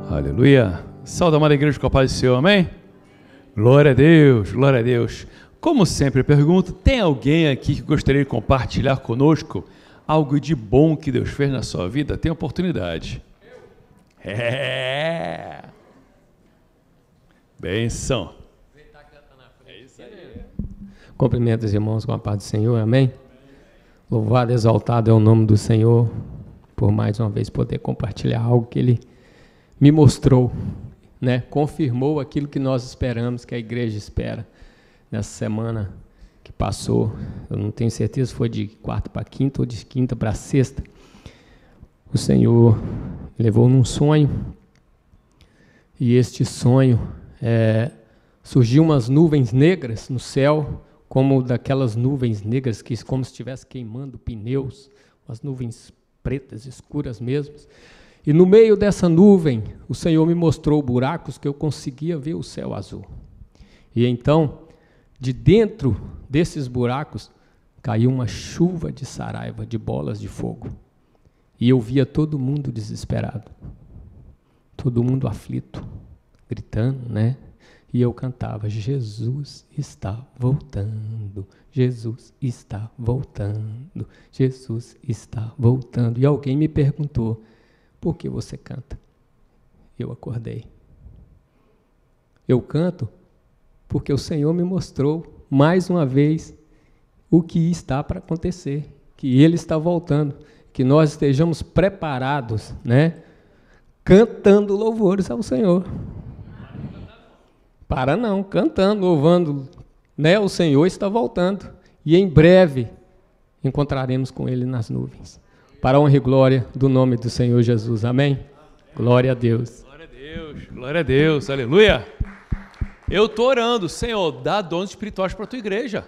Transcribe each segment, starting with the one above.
Aleluia. Salve, amada igreja, com a paz do Senhor, amém? Glória a Deus, glória a Deus. Como sempre pergunto, tem alguém aqui que gostaria de compartilhar conosco algo de bom que Deus fez na sua vida? Tem oportunidade. Benção. É isso aí. Cumprimento os irmãos com a paz do Senhor, amém? Louvado e exaltado é o nome do Senhor, por mais uma vez poder compartilhar algo que Ele me mostrou, né? Confirmou aquilo que nós esperamos, que a igreja espera. Nessa semana que passou, eu não tenho certeza se foi de quarta para quinta ou de quinta para sexta, o Senhor me levou num sonho, e este sonho surgiu umas nuvens negras no céu, como daquelas nuvens negras que como se estivesse queimando pneus, umas nuvens pretas, escuras mesmo. E no meio dessa nuvem, o Senhor me mostrou buracos que eu conseguia ver o céu azul. E então, de dentro desses buracos, caiu uma chuva de saraiva, de bolas de fogo. E eu via todo mundo desesperado, todo mundo aflito, gritando, né? E eu cantava, Jesus está voltando, Jesus está voltando, Jesus está voltando. E alguém me perguntou, por que você canta? Eu acordei. Eu canto porque o Senhor me mostrou mais uma vez o que está para acontecer, que Ele está voltando, que nós estejamos preparados, né? Cantando louvores ao Senhor. Para não, cantando, louvando, né? O Senhor está voltando e em breve encontraremos com Ele nas nuvens. Para a honra e glória do nome do Senhor Jesus. Amém? Glória a Deus. Glória a Deus, glória a Deus, aleluia. Eu estou orando, Senhor, dá dons espirituais para a tua igreja.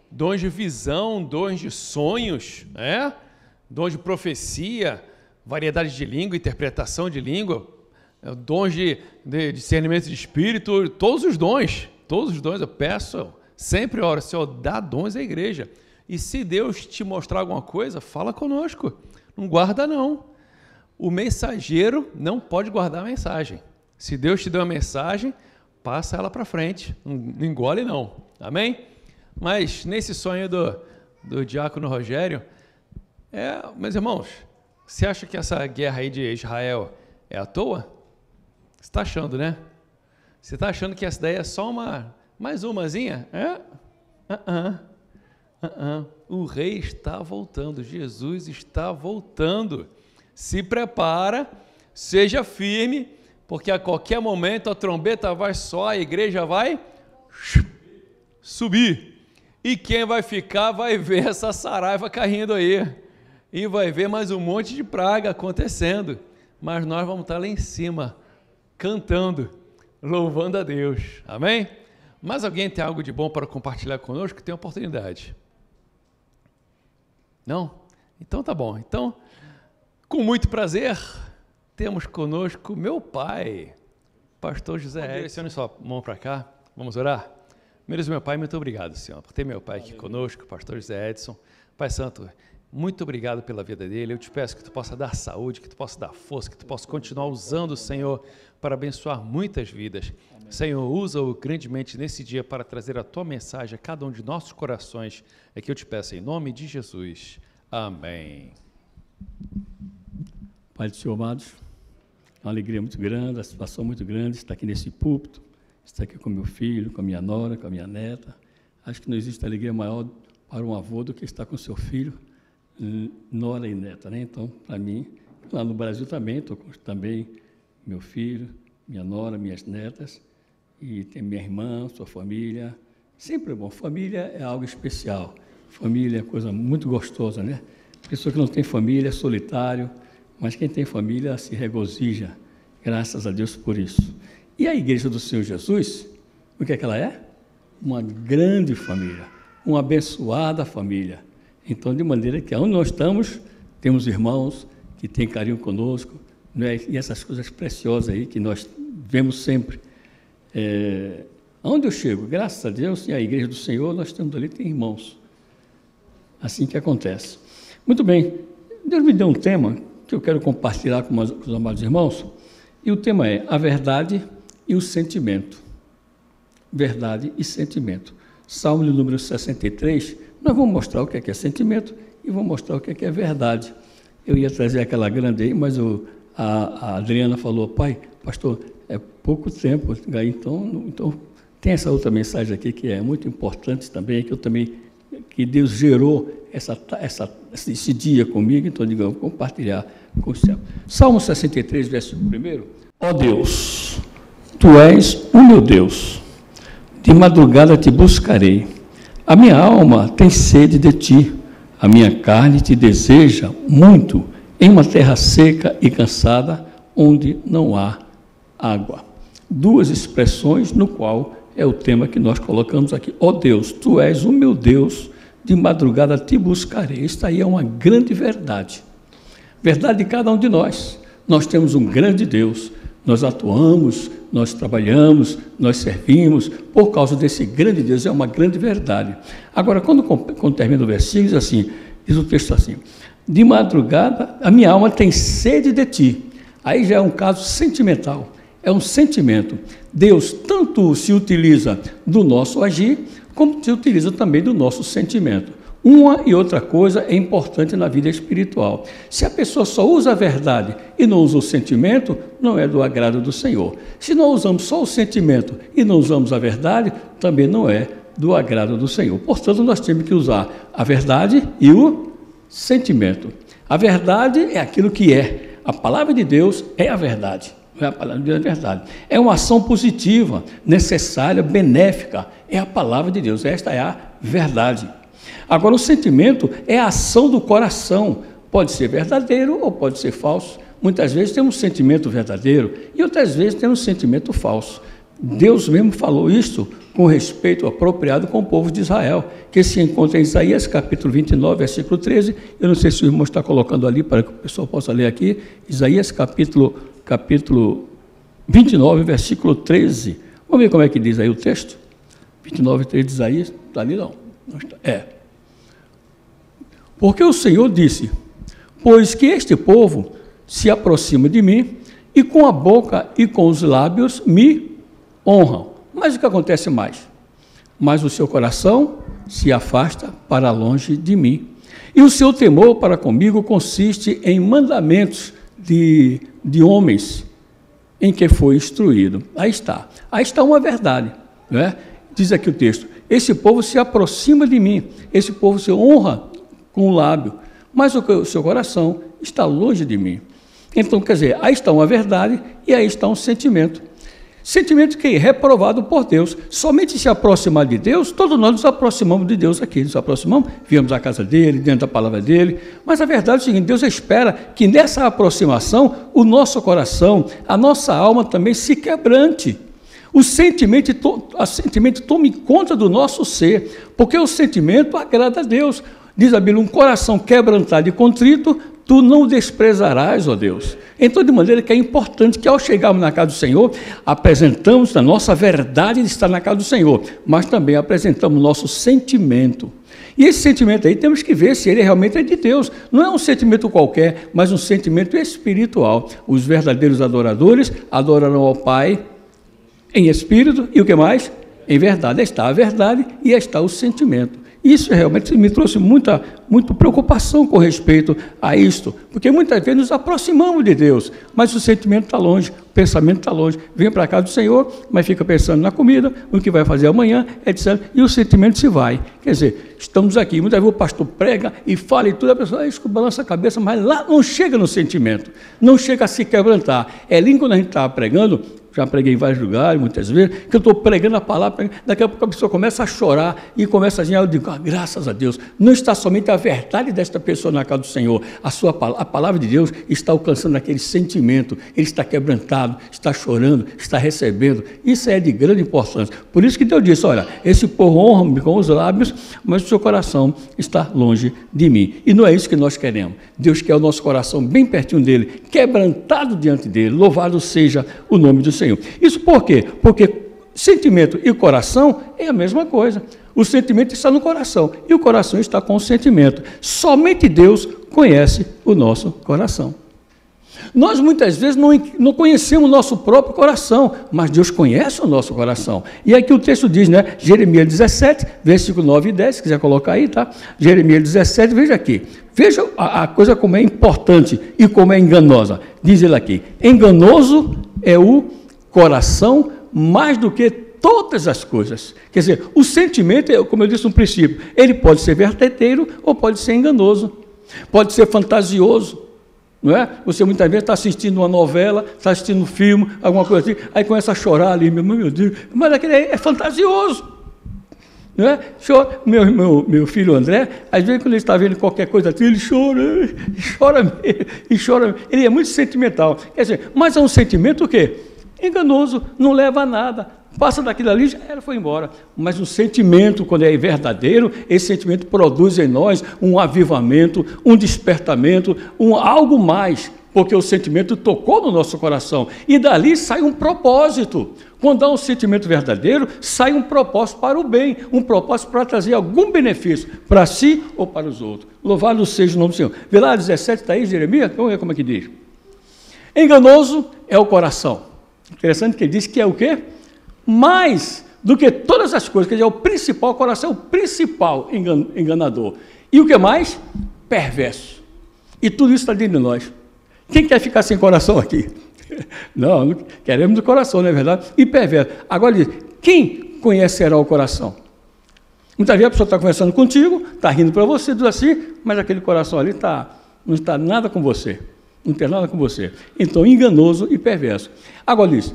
Dons de visão, dons de sonhos, dons de profecia, variedade de língua, interpretação de língua, dons de discernimento de espírito, todos os dons, eu peço, sempre oro, Senhor, dá dons à igreja. E se Deus te mostrar alguma coisa, fala conosco, não guarda não. O mensageiro não pode guardar a mensagem. Se Deus te deu uma mensagem, passa ela para frente, não engole não, amém? Mas nesse sonho do diácono Rogério, meus irmãos, você acha que essa guerra aí de Israel é à toa? Você está achando, né? Você está achando que essa daí é só mais umazinha? O rei está voltando, Jesus está voltando. Se prepara, seja firme, porque a qualquer momento a trombeta vai soar, a igreja vai subir. E quem vai ficar vai ver essa saraiva caindo aí. E vai ver mais um monte de praga acontecendo. Mas nós vamos estar lá em cima, cantando, louvando a Deus. Amém? Mas alguém tem algo de bom para compartilhar conosco? Tem oportunidade. Não? Então tá bom. Então, com muito prazer, temos conosco meu pai, pastor José Edson. Direcione sua mão para cá, vamos orar? Meu pai, muito obrigado, Senhor, por ter meu pai aqui conosco, pastor José Edson. Pai Santo, muito obrigado pela vida dele. Eu te peço que tu possa dar saúde, que tu possa dar força, que tu possa continuar usando, Senhor, para abençoar muitas vidas. Amém. Senhor, usa-o grandemente nesse dia para trazer a tua mensagem a cada um de nossos corações. É que eu te peço em nome de Jesus. Amém. Pai do Senhor, amados, uma alegria muito grande, a satisfação muito grande estar aqui nesse púlpito, estar aqui com meu filho, com a minha nora, com a minha neta. Acho que não existe alegria maior para um avô do que estar com seu filho, nora e neta, né? Então, para mim, lá no Brasil também, estou com também meu filho, minha nora, minhas netas, e tem minha irmã, sua família. Sempre é bom. Família é algo especial. Família é coisa muito gostosa, né? A pessoa que não tem família é solitário, mas quem tem família se regozija. Graças a Deus por isso. E a Igreja do Senhor Jesus, o que é que ela é? Uma grande família, uma abençoada família. Então, de maneira que onde nós estamos, temos irmãos que têm carinho conosco, né? E essas coisas preciosas aí que nós vemos sempre. Onde eu chego, graças a Deus, e a Igreja do Senhor, nós temos ali, tem irmãos. Assim que acontece. Muito bem, Deus me deu um tema que eu quero compartilhar com os amados irmãos, E o tema é a verdade e o sentimento. Verdade e sentimento. Salmo número 63, nós vamos mostrar o que é sentimento e vamos mostrar o que é verdade. Eu ia trazer aquela grande aí, mas a Adriana falou, pai, pastor, é pouco tempo, então tem essa outra mensagem aqui que é muito importante também, que Deus gerou esse dia comigo, então digamos, vou compartilhar com o céu. Salmo 63, versículo 1. Ó Deus, Tu és o meu Deus, de madrugada te buscarei, a minha alma tem sede de Ti, a minha carne te deseja muito, em uma terra seca e cansada, onde não há água. Duas expressões no qual é o tema que nós colocamos aqui. Ó Deus, Tu és o meu Deus, de madrugada te buscarei. Esta aí é uma grande verdade. Verdade de cada um de nós. Nós temos um grande Deus. Nós atuamos, nós trabalhamos, nós servimos, por causa desse grande Deus, é uma grande verdade. Agora, quando termina o versículo, diz o texto assim, de madrugada a minha alma tem sede de Ti. Aí já é um caso sentimental, é um sentimento. Deus tanto se utiliza do nosso agir, como se utiliza também do nosso sentimento. Uma e outra coisa é importante na vida espiritual. Se a pessoa só usa a verdade e não usa o sentimento, não é do agrado do Senhor. Se não usamos só o sentimento e não usamos a verdade, também não é do agrado do Senhor. Portanto, nós temos que usar a verdade e o sentimento. A verdade é aquilo que é. A palavra de Deus é a verdade. A palavra de Deus é a verdade. É uma ação positiva, necessária, benéfica. É a palavra de Deus. Esta é a verdade. Agora, o sentimento é a ação do coração. Pode ser verdadeiro ou pode ser falso. Muitas vezes temos um sentimento verdadeiro e outras vezes temos um sentimento falso. Deus mesmo falou isso com respeito apropriado com o povo de Israel, que se encontra em Isaías capítulo 29, versículo 13. Eu não sei se o irmão está colocando ali para que o pessoal possa ler aqui. Isaías capítulo 29, versículo 13. Vamos ver como é que diz aí o texto? 29, 13 de Isaías. Está ali não. Porque o Senhor disse, pois que este povo se aproxima de mim, e com a boca e com os lábios me honram. Mas o que acontece mais? Mas o seu coração se afasta para longe de mim. E o seu temor para comigo consiste em mandamentos de homens em que foi instruído. Aí está uma verdade, não é? Diz aqui o texto, esse povo se aproxima de mim, esse povo se honra com o lábio, mas o seu coração está longe de mim. Então, quer dizer, aí está uma verdade e aí está um sentimento. Sentimento que é reprovado por Deus. Somente se aproximar de Deus, todos nós nos aproximamos de Deus aqui. Nos aproximamos, viemos à casa dele, dentro da palavra dele. Mas a verdade é o seguinte, Deus espera que nessa aproximação, o nosso coração, a nossa alma também se quebrante. O sentimento tome conta do nosso ser, porque o sentimento agrada a Deus. Diz a Bíblia, um coração quebrantado e contrito, tu não o desprezarás, ó Deus. Então, de maneira que é importante que ao chegarmos na casa do Senhor, apresentamos a nossa verdade de estar na casa do Senhor, mas também apresentamos o nosso sentimento. E esse sentimento aí temos que ver se ele realmente é de Deus. Não é um sentimento qualquer, mas um sentimento espiritual. Os verdadeiros adoradores adorarão ao Pai em espírito e o que mais? Em verdade. Está a verdade e está o sentimento. Isso realmente me trouxe muita preocupação com respeito a isto, porque muitas vezes nos aproximamos de Deus, mas o sentimento está longe, o pensamento está longe. Vem para a casa do Senhor, mas fica pensando na comida, no que vai fazer amanhã, etc. E o sentimento se vai. Quer dizer, estamos aqui, muitas vezes o pastor prega e fala e tudo, a pessoa balança a cabeça, mas lá não chega no sentimento, não chega a se quebrantar. É lindo quando a gente está pregando. Já preguei em vários lugares, muitas vezes, que eu estou pregando a palavra, daqui a pouco a pessoa começa a chorar e começa a dizer, eu digo, graças a Deus, não está somente a verdade desta pessoa na casa do Senhor, a palavra de Deus está alcançando aquele sentimento, ele está quebrantado, está chorando, está recebendo, isso é de grande importância. Por isso que Deus disse, olha, esse povo honra-me com os lábios, mas o seu coração está longe de mim. E não é isso que nós queremos. Deus quer o nosso coração bem pertinho dele, quebrantado diante dele, louvado seja o nome do Senhor. Isso por quê? Porque sentimento e coração é a mesma coisa. O sentimento está no coração e o coração está com o sentimento. Somente Deus conhece o nosso coração. Nós muitas vezes não conhecemos o nosso próprio coração, mas Deus conhece o nosso coração. E aqui o texto diz, né? Jeremias 17, versículo 9 e 10, se quiser colocar aí, tá? Jeremias 17, veja aqui. Veja a coisa como é importante e como é enganosa. Diz ele aqui: enganoso é o coração mais do que todas as coisas. Quer dizer, o sentimento, como eu disse no princípio, ele pode ser verdadeiro ou pode ser enganoso, pode ser fantasioso, não é? Você muitas vezes está assistindo uma novela, está assistindo um filme, alguma coisa assim, aí começa a chorar ali, meu Deus, mas aquele aí é fantasioso. Não é? Meu filho André, às vezes quando ele está vendo qualquer coisa assim, ele chora. Ele é muito sentimental. Quer dizer, mas é um sentimento o quê? Enganoso, não leva a nada. Passa daquilo ali, já era, foi embora. Mas o sentimento, quando é verdadeiro, esse sentimento produz em nós um avivamento, um despertamento, algo mais, porque o sentimento tocou no nosso coração. E dali sai um propósito. Quando há um sentimento verdadeiro, sai um propósito para o bem, um propósito para trazer algum benefício para si ou para os outros. Louvado seja o nome do Senhor. Vê lá, 17 está aí, Jeremias? Vamos ver como é que diz. Enganoso é o coração. Interessante que ele diz que é o quê? Mais do que todas as coisas, quer dizer, é o principal, o coração é o principal enganador. E o que mais? Perverso. E tudo isso está dentro de nós. Quem quer ficar sem coração aqui? Não queremos do coração, não é verdade? E perverso. Agora diz, quem conhecerá o coração? Muitas vezes a pessoa está conversando contigo, está rindo para você, tudo assim, mas aquele coração ali não está nada com você. Não tem nada com você. Então, enganoso e perverso. Agora diz,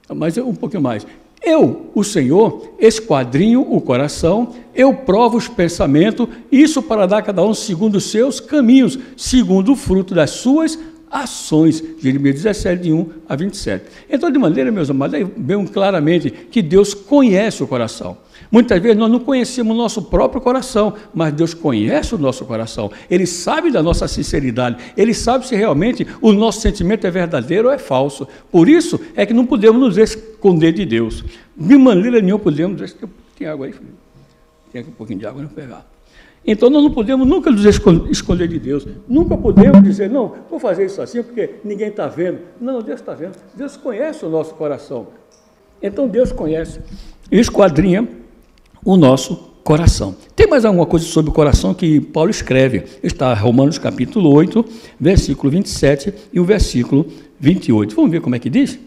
mas um pouquinho mais. Eu, o Senhor, esquadrinho o coração, eu provo os pensamentos, isso para dar a cada um segundo os seus caminhos, segundo o fruto das suas ações. Jeremias 17, de 1 a 27. Então, de maneira, meus amados, aí vem claramente que Deus conhece o coração. Muitas vezes nós não conhecemos o nosso próprio coração, mas Deus conhece o nosso coração. Ele sabe da nossa sinceridade, Ele sabe se realmente o nosso sentimento é verdadeiro ou é falso. Por isso é que não podemos nos esconder de Deus. De maneira nenhuma podemos... Tem água aí, filho? Tem aqui um pouquinho de água, não pegar. Então nós não podemos nunca nos esconder de Deus. Nunca podemos dizer, não, vou fazer isso assim porque ninguém está vendo. Não, Deus está vendo. Deus conhece o nosso coração. Então Deus conhece. Esquadrinha o nosso coração. Tem mais alguma coisa sobre o coração que Paulo escreve? Está Romanos capítulo 8, versículo 27 e o versículo 28. Vamos ver como é que diz?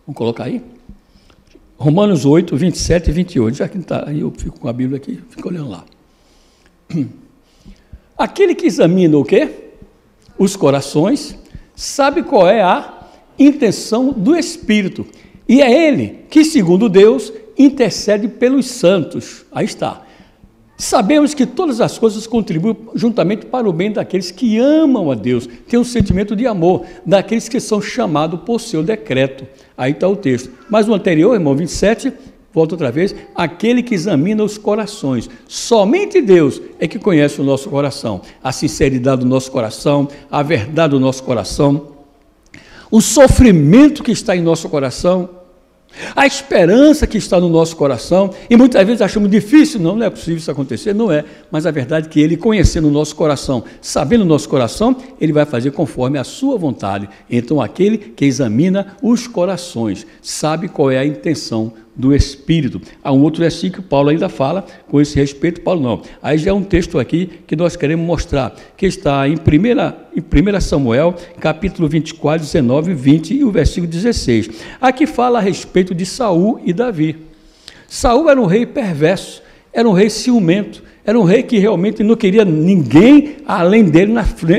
Vamos colocar aí? Romanos 8, 27 e 28. Já que está aí, eu fico com a Bíblia aqui, fico olhando lá. Aquele que examina o quê? Os corações, sabe qual é a intenção do Espírito. E é Ele que, segundo Deus, intercede pelos santos. Aí está. Sabemos que todas as coisas contribuem juntamente para o bem daqueles que amam a Deus, têm um sentimento de amor, daqueles que são chamados por seu decreto. Aí está o texto. Mas o anterior, irmão, 27, volta outra vez, aquele que examina os corações. Somente Deus é que conhece o nosso coração, a sinceridade do nosso coração, a verdade do nosso coração, o sofrimento que está em nosso coração, a esperança que está no nosso coração, e muitas vezes achamos difícil, não é possível isso acontecer, não é, mas a verdade é que Ele, conhecendo o nosso coração, sabendo o nosso coração, Ele vai fazer conforme a sua vontade. Então aquele que examina os corações, sabe qual é a intenção do Espírito. Há um outro versículo que Paulo ainda fala com esse respeito, Paulo não. Aí já é um texto aqui que nós queremos mostrar, que está em 1 Samuel, capítulo 24, 19 e 20 e o versículo 16. Aqui fala a respeito de Saul e Davi. Saul era um rei perverso, era um rei ciumento, era um rei que realmente não queria ninguém além dele,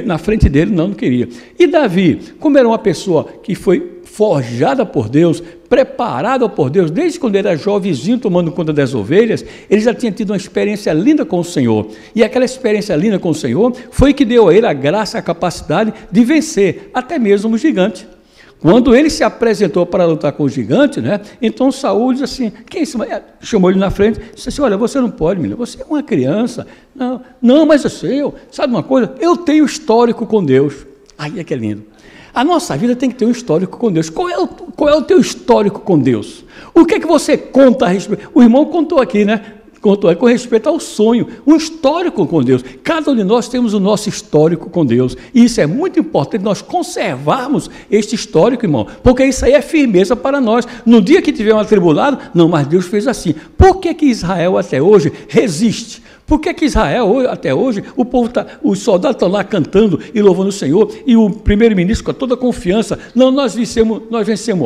na frente dele, não queria. E Davi, como era uma pessoa que foi forjada por Deus, preparada por Deus, desde quando ele era jovenzinho tomando conta das ovelhas, ele já tinha tido uma experiência linda com o Senhor, e aquela experiência linda com o Senhor foi que deu a ele a graça, a capacidade de vencer, até mesmo o gigante. Quando ele se apresentou para lutar com o gigante, né, então Saul diz assim, quem é esse? Chamou ele na frente, disse assim, olha, você não pode, menino, você é uma criança, não, mas sabe uma coisa, eu tenho histórico com Deus. Aí é que é lindo. A nossa vida tem que ter um histórico com Deus. Qual é o teu histórico com Deus? O que é que você conta a respeito? O irmão contou aqui, né? com respeito ao sonho, um histórico com Deus. Cada um de nós temos o nosso histórico com Deus. E isso é muito importante, nós conservarmos este histórico, irmão, porque isso aí é firmeza para nós. No dia que tiver um atribulado, não, mas Deus fez assim. Por que Israel até hoje resiste? Por que Israel, até hoje, os soldados estão lá cantando e louvando o Senhor, e o primeiro-ministro com toda a confiança, não, nós vencemos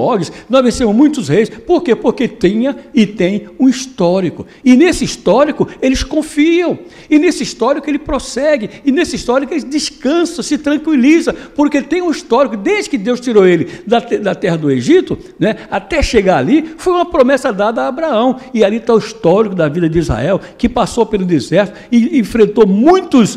Og, nós vencemos muitos reis. Por quê? Porque tinha e tem um histórico, e nesse histórico eles confiam, e nesse histórico ele prossegue, e nesse histórico eles descansam, se tranquiliza, porque tem um histórico, desde que Deus tirou ele da terra do Egito, né, até chegar ali, foi uma promessa dada a Abraão, e ali está o histórico da vida de Israel, que passou pelo deserto, e enfrentou muitos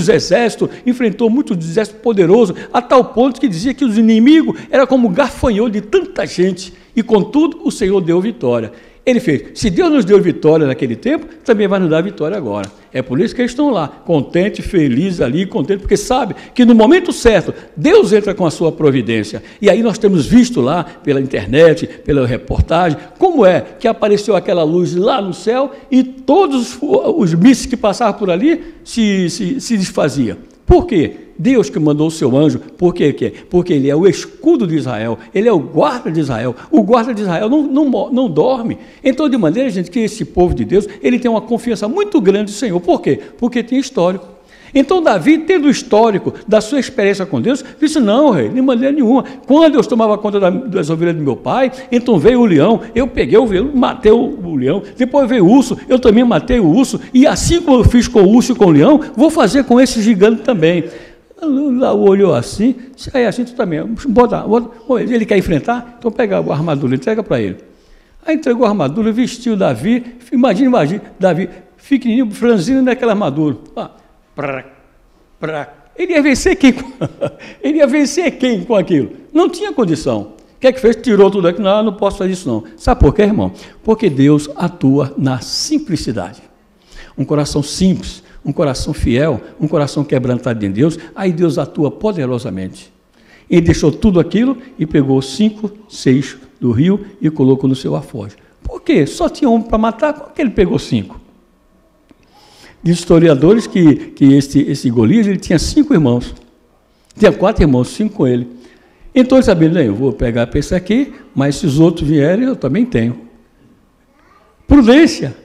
exércitos, enfrentou muitos exércitos poderosos, a tal ponto que dizia que os inimigos eram como gafanhoto de tanta gente, e contudo o Senhor deu vitória. Ele fez, se Deus nos deu vitória naquele tempo, também vai nos dar vitória agora. É por isso que eles estão lá, contentes, felizes ali, contentes, porque sabe que no momento certo, Deus entra com a sua providência. E aí nós temos visto lá, pela internet, pela reportagem, como é que apareceu aquela luz lá no céu e todos os mísseis que passavam por ali se desfaziam. Por quê? Deus que mandou o seu anjo, por quê? Porque ele é o escudo de Israel, ele é o guarda de Israel. O guarda de Israel não dorme. Então, de maneira, gente, que esse povo de Deus, ele tem uma confiança muito grande no Senhor. Por quê? Porque tem histórico. Então, Davi, tendo o histórico da sua experiência com Deus, disse, não, rei, de maneira nenhuma. Quando eu tomava conta das ovelhas do meu pai, então veio o leão, eu peguei o leão, matei o leão, depois veio o urso, eu também matei o urso, e assim como eu fiz com o urso e com o leão, vou fazer com esse gigante também. Lá olhou assim, se é assim, tu também, bota, ele quer enfrentar? Então pega a armadura, entrega para ele. Aí entregou a armadura, vestiu Davi, imagina, Davi, pequenininho, franzino naquela armadura. Ele ia vencer quem? Ele ia vencer quem com aquilo? Não tinha condição. O que é que fez? Tirou tudo aqui, não posso fazer isso não. Sabe por quê, irmão? Porque Deus atua na simplicidade. Um coração simples, um coração fiel, um coração quebrantado em Deus, aí Deus atua poderosamente. Ele deixou tudo aquilo e pegou 5 seixos do rio e colocou no seu alforje. Por quê? Só tinha um para matar, como que ele pegou 5? Diz historiadores que esse Golias, ele tinha 5 irmãos. Tinha 4 irmãos, 5 com ele. Então ele sabia, eu vou pegar para esse aqui, mas se os outros vierem, eu também tenho. Prudência.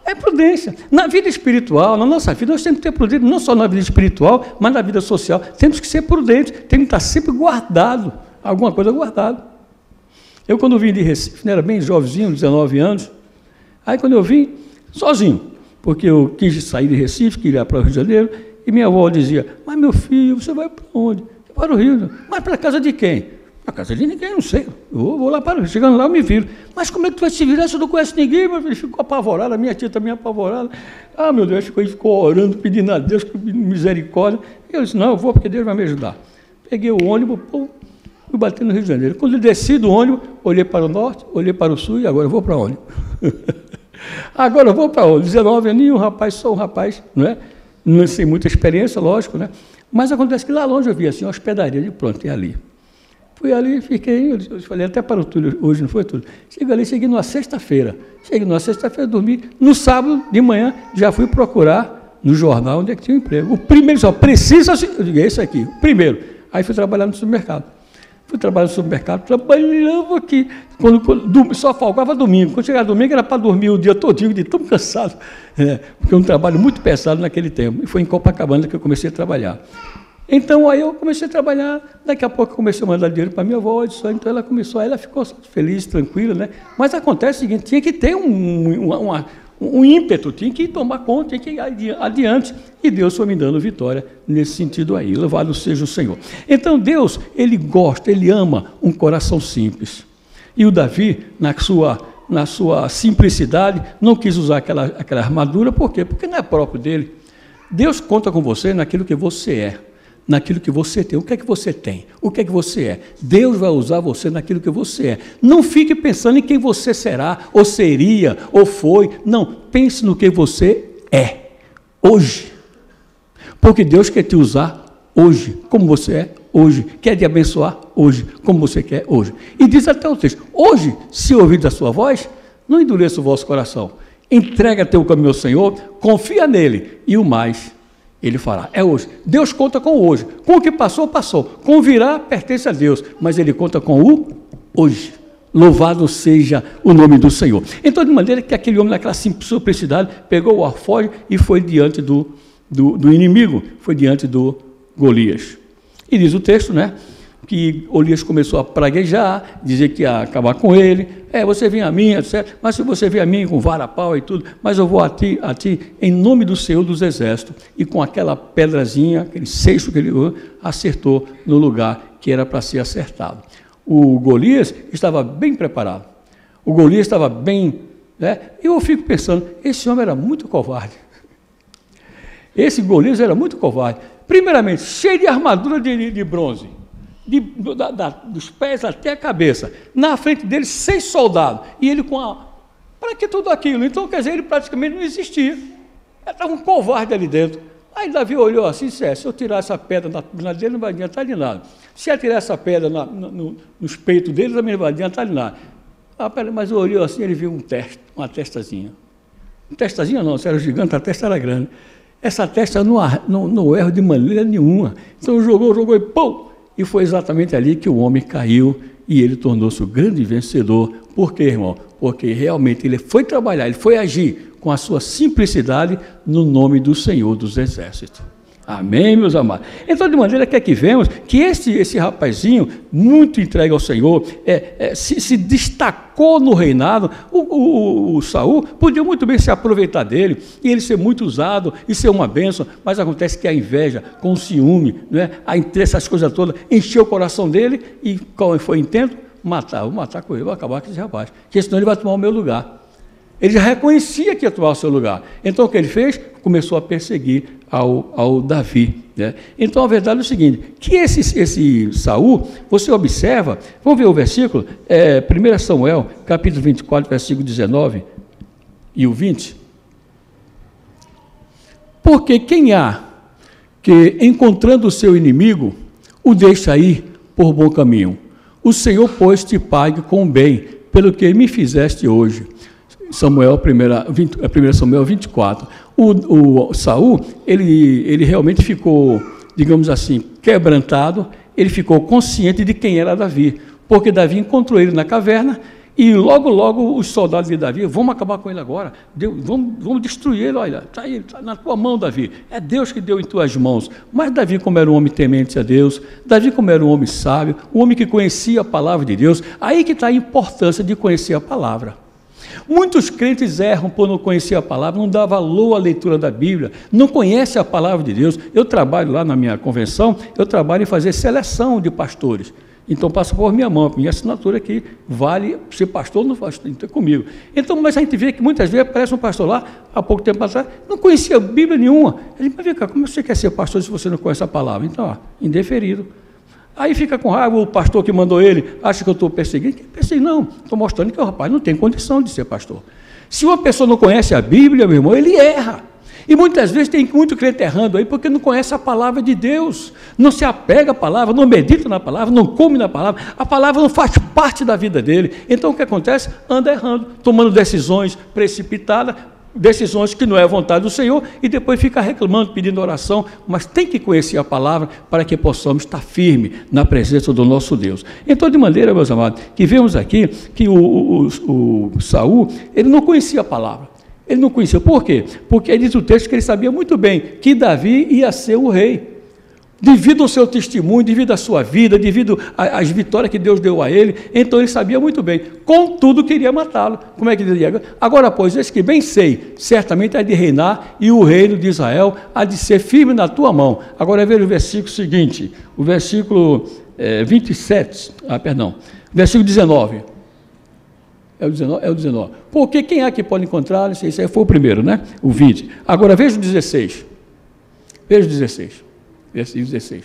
É prudência. Na vida espiritual, na nossa vida, nós temos que ter prudência, não só na vida espiritual, mas na vida social. Temos que ser prudentes, temos que estar sempre guardado, alguma coisa guardada. Eu, quando vim de Recife, era bem jovenzinho, 19 anos, aí quando eu vim, sozinho, porque eu quis sair de Recife, queria ir para o Rio de Janeiro, e minha avó dizia, mas meu filho, você vai para onde? Para o Rio. Mas para a casa de quem? Para a casa de ninguém, não sei. Eu vou lá para o Rio. Chegando lá, eu me viro. Mas como é que tu vai se virar se eu não conhece ninguém? Ele ficou apavorado, a minha tia também apavorada. Ah, meu Deus, ficou orando, pedindo a Deus misericórdia. E eu disse, não, eu vou porque Deus vai me ajudar. Peguei o ônibus, fui bater no Rio de Janeiro. Quando eu desci do ônibus, olhei para o norte, olhei para o sul e agora eu vou para onde? Agora eu vou para onde? 19 aninhos, sou um rapaz, não é? Não sei muita experiência, lógico, né? Mas acontece que lá longe eu vi assim, uma hospedaria, de pronto, é ali. Fui ali, fiquei, eu falei até para o Túlio, hoje não foi, Túlio? Cheguei numa sexta-feira. Dormi. No sábado de manhã, já fui procurar no jornal onde é que tinha um emprego. O primeiro só precisa, eu digo, é esse aqui, o primeiro. Aí fui trabalhar no supermercado. Trabalhava aqui, só folgava domingo. Quando chegava domingo era para dormir o dia todinho, de tão cansado, porque é um trabalho muito pesado naquele tempo. E foi em Copacabana que eu comecei a trabalhar. Então, aí eu comecei a trabalhar, daqui a pouco eu comecei a mandar dinheiro para minha avó, então ela começou, aí ela ficou feliz, tranquila, né? Mas acontece o seguinte, tinha que ter um ímpeto, tinha que tomar conta, tinha que ir adiante, e Deus foi me dando vitória nesse sentido aí, louvado seja o Senhor. Então, Deus, Ele gosta, Ele ama um coração simples. E o Davi, na sua simplicidade, não quis usar aquela armadura, por quê? Porque não é próprio dele. Deus conta com você naquilo que você é. Naquilo que você tem. O que é que você tem? O que é que você é? Deus vai usar você naquilo que você é. Não fique pensando em quem você será, ou seria, ou foi. Não, pense no que você é, hoje. Porque Deus quer te usar hoje, como você é hoje. Quer te abençoar hoje, como você quer hoje. E diz até o texto, hoje, se ouvir a sua voz, não endureça o vosso coração. entrega teu caminho ao Senhor, confia nele, e o mais ele fará. É hoje. Deus conta com o hoje. Com o que passou, passou. Com o virá, pertence a Deus, mas ele conta com o hoje. Louvado seja o nome do Senhor. Então, de maneira que aquele homem, naquela simplicidade, pegou o alforje e foi diante do inimigo, foi diante do Golias. E diz o texto, né, que Golias começou a praguejar, dizer que ia acabar com ele. Você vem a mim, etc. Mas se você vem a mim com vara, pau e tudo, mas eu vou a ti, em nome do Senhor dos Exércitos. E com aquela pedrazinha, aquele seixo que ele acertou no lugar que era para ser acertado. O Golias estava bem preparado. O Golias estava bem... né? Eu fico pensando, esse homem era muito covarde. Esse Golias era muito covarde. Primeiramente, cheio de armadura de bronze. Dos pés até a cabeça, na frente dele 6 soldados, e ele para que tudo aquilo? Então, quer dizer, ele praticamente não existia, estava um covarde ali dentro. Aí Davi olhou assim e disse, se eu tirar essa pedra na dele, não vai adiantar de nada, se eu tirar essa pedra nos peitos dele, também não vai adiantar de nada. Mas olhou assim, ele viu uma testazinha, não, se era gigante, a testa era grande, essa testa não erra de maneira nenhuma, então jogou e pum! E foi exatamente ali que o homem caiu e ele tornou-se o grande vencedor. Por quê, irmão? Porque realmente ele foi trabalhar, ele foi agir com a sua simplicidade no nome do Senhor dos Exércitos. Amém, meus amados? Então, de maneira que aqui vemos que esse rapazinho, muito entregue ao Senhor, se destacou no reinado. O Saul podia muito bem se aproveitar dele, e ele ser muito usado, e ser uma bênção, mas acontece que a inveja, com o ciúme, né, essas coisas todas, encheu o coração dele, e qual foi o intento? Vou matar com ele, vou acabar com esse rapaz, porque senão ele vai tomar o meu lugar. Ele já reconhecia que ia tomar o seu lugar. Então, o que ele fez? Começou a perseguir ao Davi. Né? Então, a verdade é o seguinte, que esse Saul, você observa, vamos ver o versículo, 1 Samuel, capítulo 24, versículo 19 e o 20. Porque quem há que, encontrando o seu inimigo, o deixa ir por bom caminho? O Senhor, pois, te pague com bem, pelo que me fizeste hoje. 1 Samuel 24. O Saul, ele realmente ficou, digamos assim, quebrantado, ele ficou consciente de quem era Davi, porque Davi encontrou ele na caverna, e logo os soldados de Davi, vamos acabar com ele agora, vamos destruir ele, olha, está aí, tá na tua mão, Davi, é Deus que deu em tuas mãos. Mas Davi, como era um homem temente a Deus, Davi, como era um homem sábio, um homem que conhecia a palavra de Deus, aí que está a importância de conhecer a palavra. Muitos crentes erram por não conhecer a palavra, não dá valor à leitura da Bíblia, não conhece a palavra de Deus. Eu trabalho lá na minha convenção, eu trabalho em fazer seleção de pastores. Então passa por minha mão, minha assinatura aqui, vale ser pastor ou não faz comigo. Então, mas a gente vê que muitas vezes aparece um pastor lá, há pouco tempo atrás, não conhecia Bíblia nenhuma. Ele diz, mas vem cá, como você quer ser pastor se você não conhece a palavra? Então, indeferido. Aí fica com raiva, o pastor que mandou ele, acha que eu estou perseguindo. Não, estou mostrando que o rapaz não tem condição de ser pastor. Se uma pessoa não conhece a Bíblia, meu irmão, ele erra. E muitas vezes tem muito crente errando aí porque não conhece a palavra de Deus, não se apega à palavra, não medita na palavra, não come na palavra, a palavra não faz parte da vida dele. Então o que acontece? Anda errando, tomando decisões precipitadas, decisões que não é a vontade do Senhor, e depois fica reclamando, pedindo oração, mas tem que conhecer a palavra para que possamos estar firmes na presença do nosso Deus. Então, de maneira, meus amados, que vemos aqui que o Saul, ele não conhecia a palavra, ele não conhecia. Por quê? Porque diz o texto que ele sabia muito bem que Davi ia ser o rei. Devido ao seu testemunho, devido à sua vida, devido às vitórias que Deus deu a ele, então ele sabia muito bem, contudo queria matá-lo. Como é que ele diria? Agora, pois, esse que bem sei, certamente há de reinar, e o reino de Israel há de ser firme na tua mão. Agora veja o versículo seguinte, o versículo 27, versículo 19. É o 19. Porque quem é que pode encontrar? Esse aí foi o primeiro, né? O 20. Agora veja o 16. Veja o 16. Versículo 16.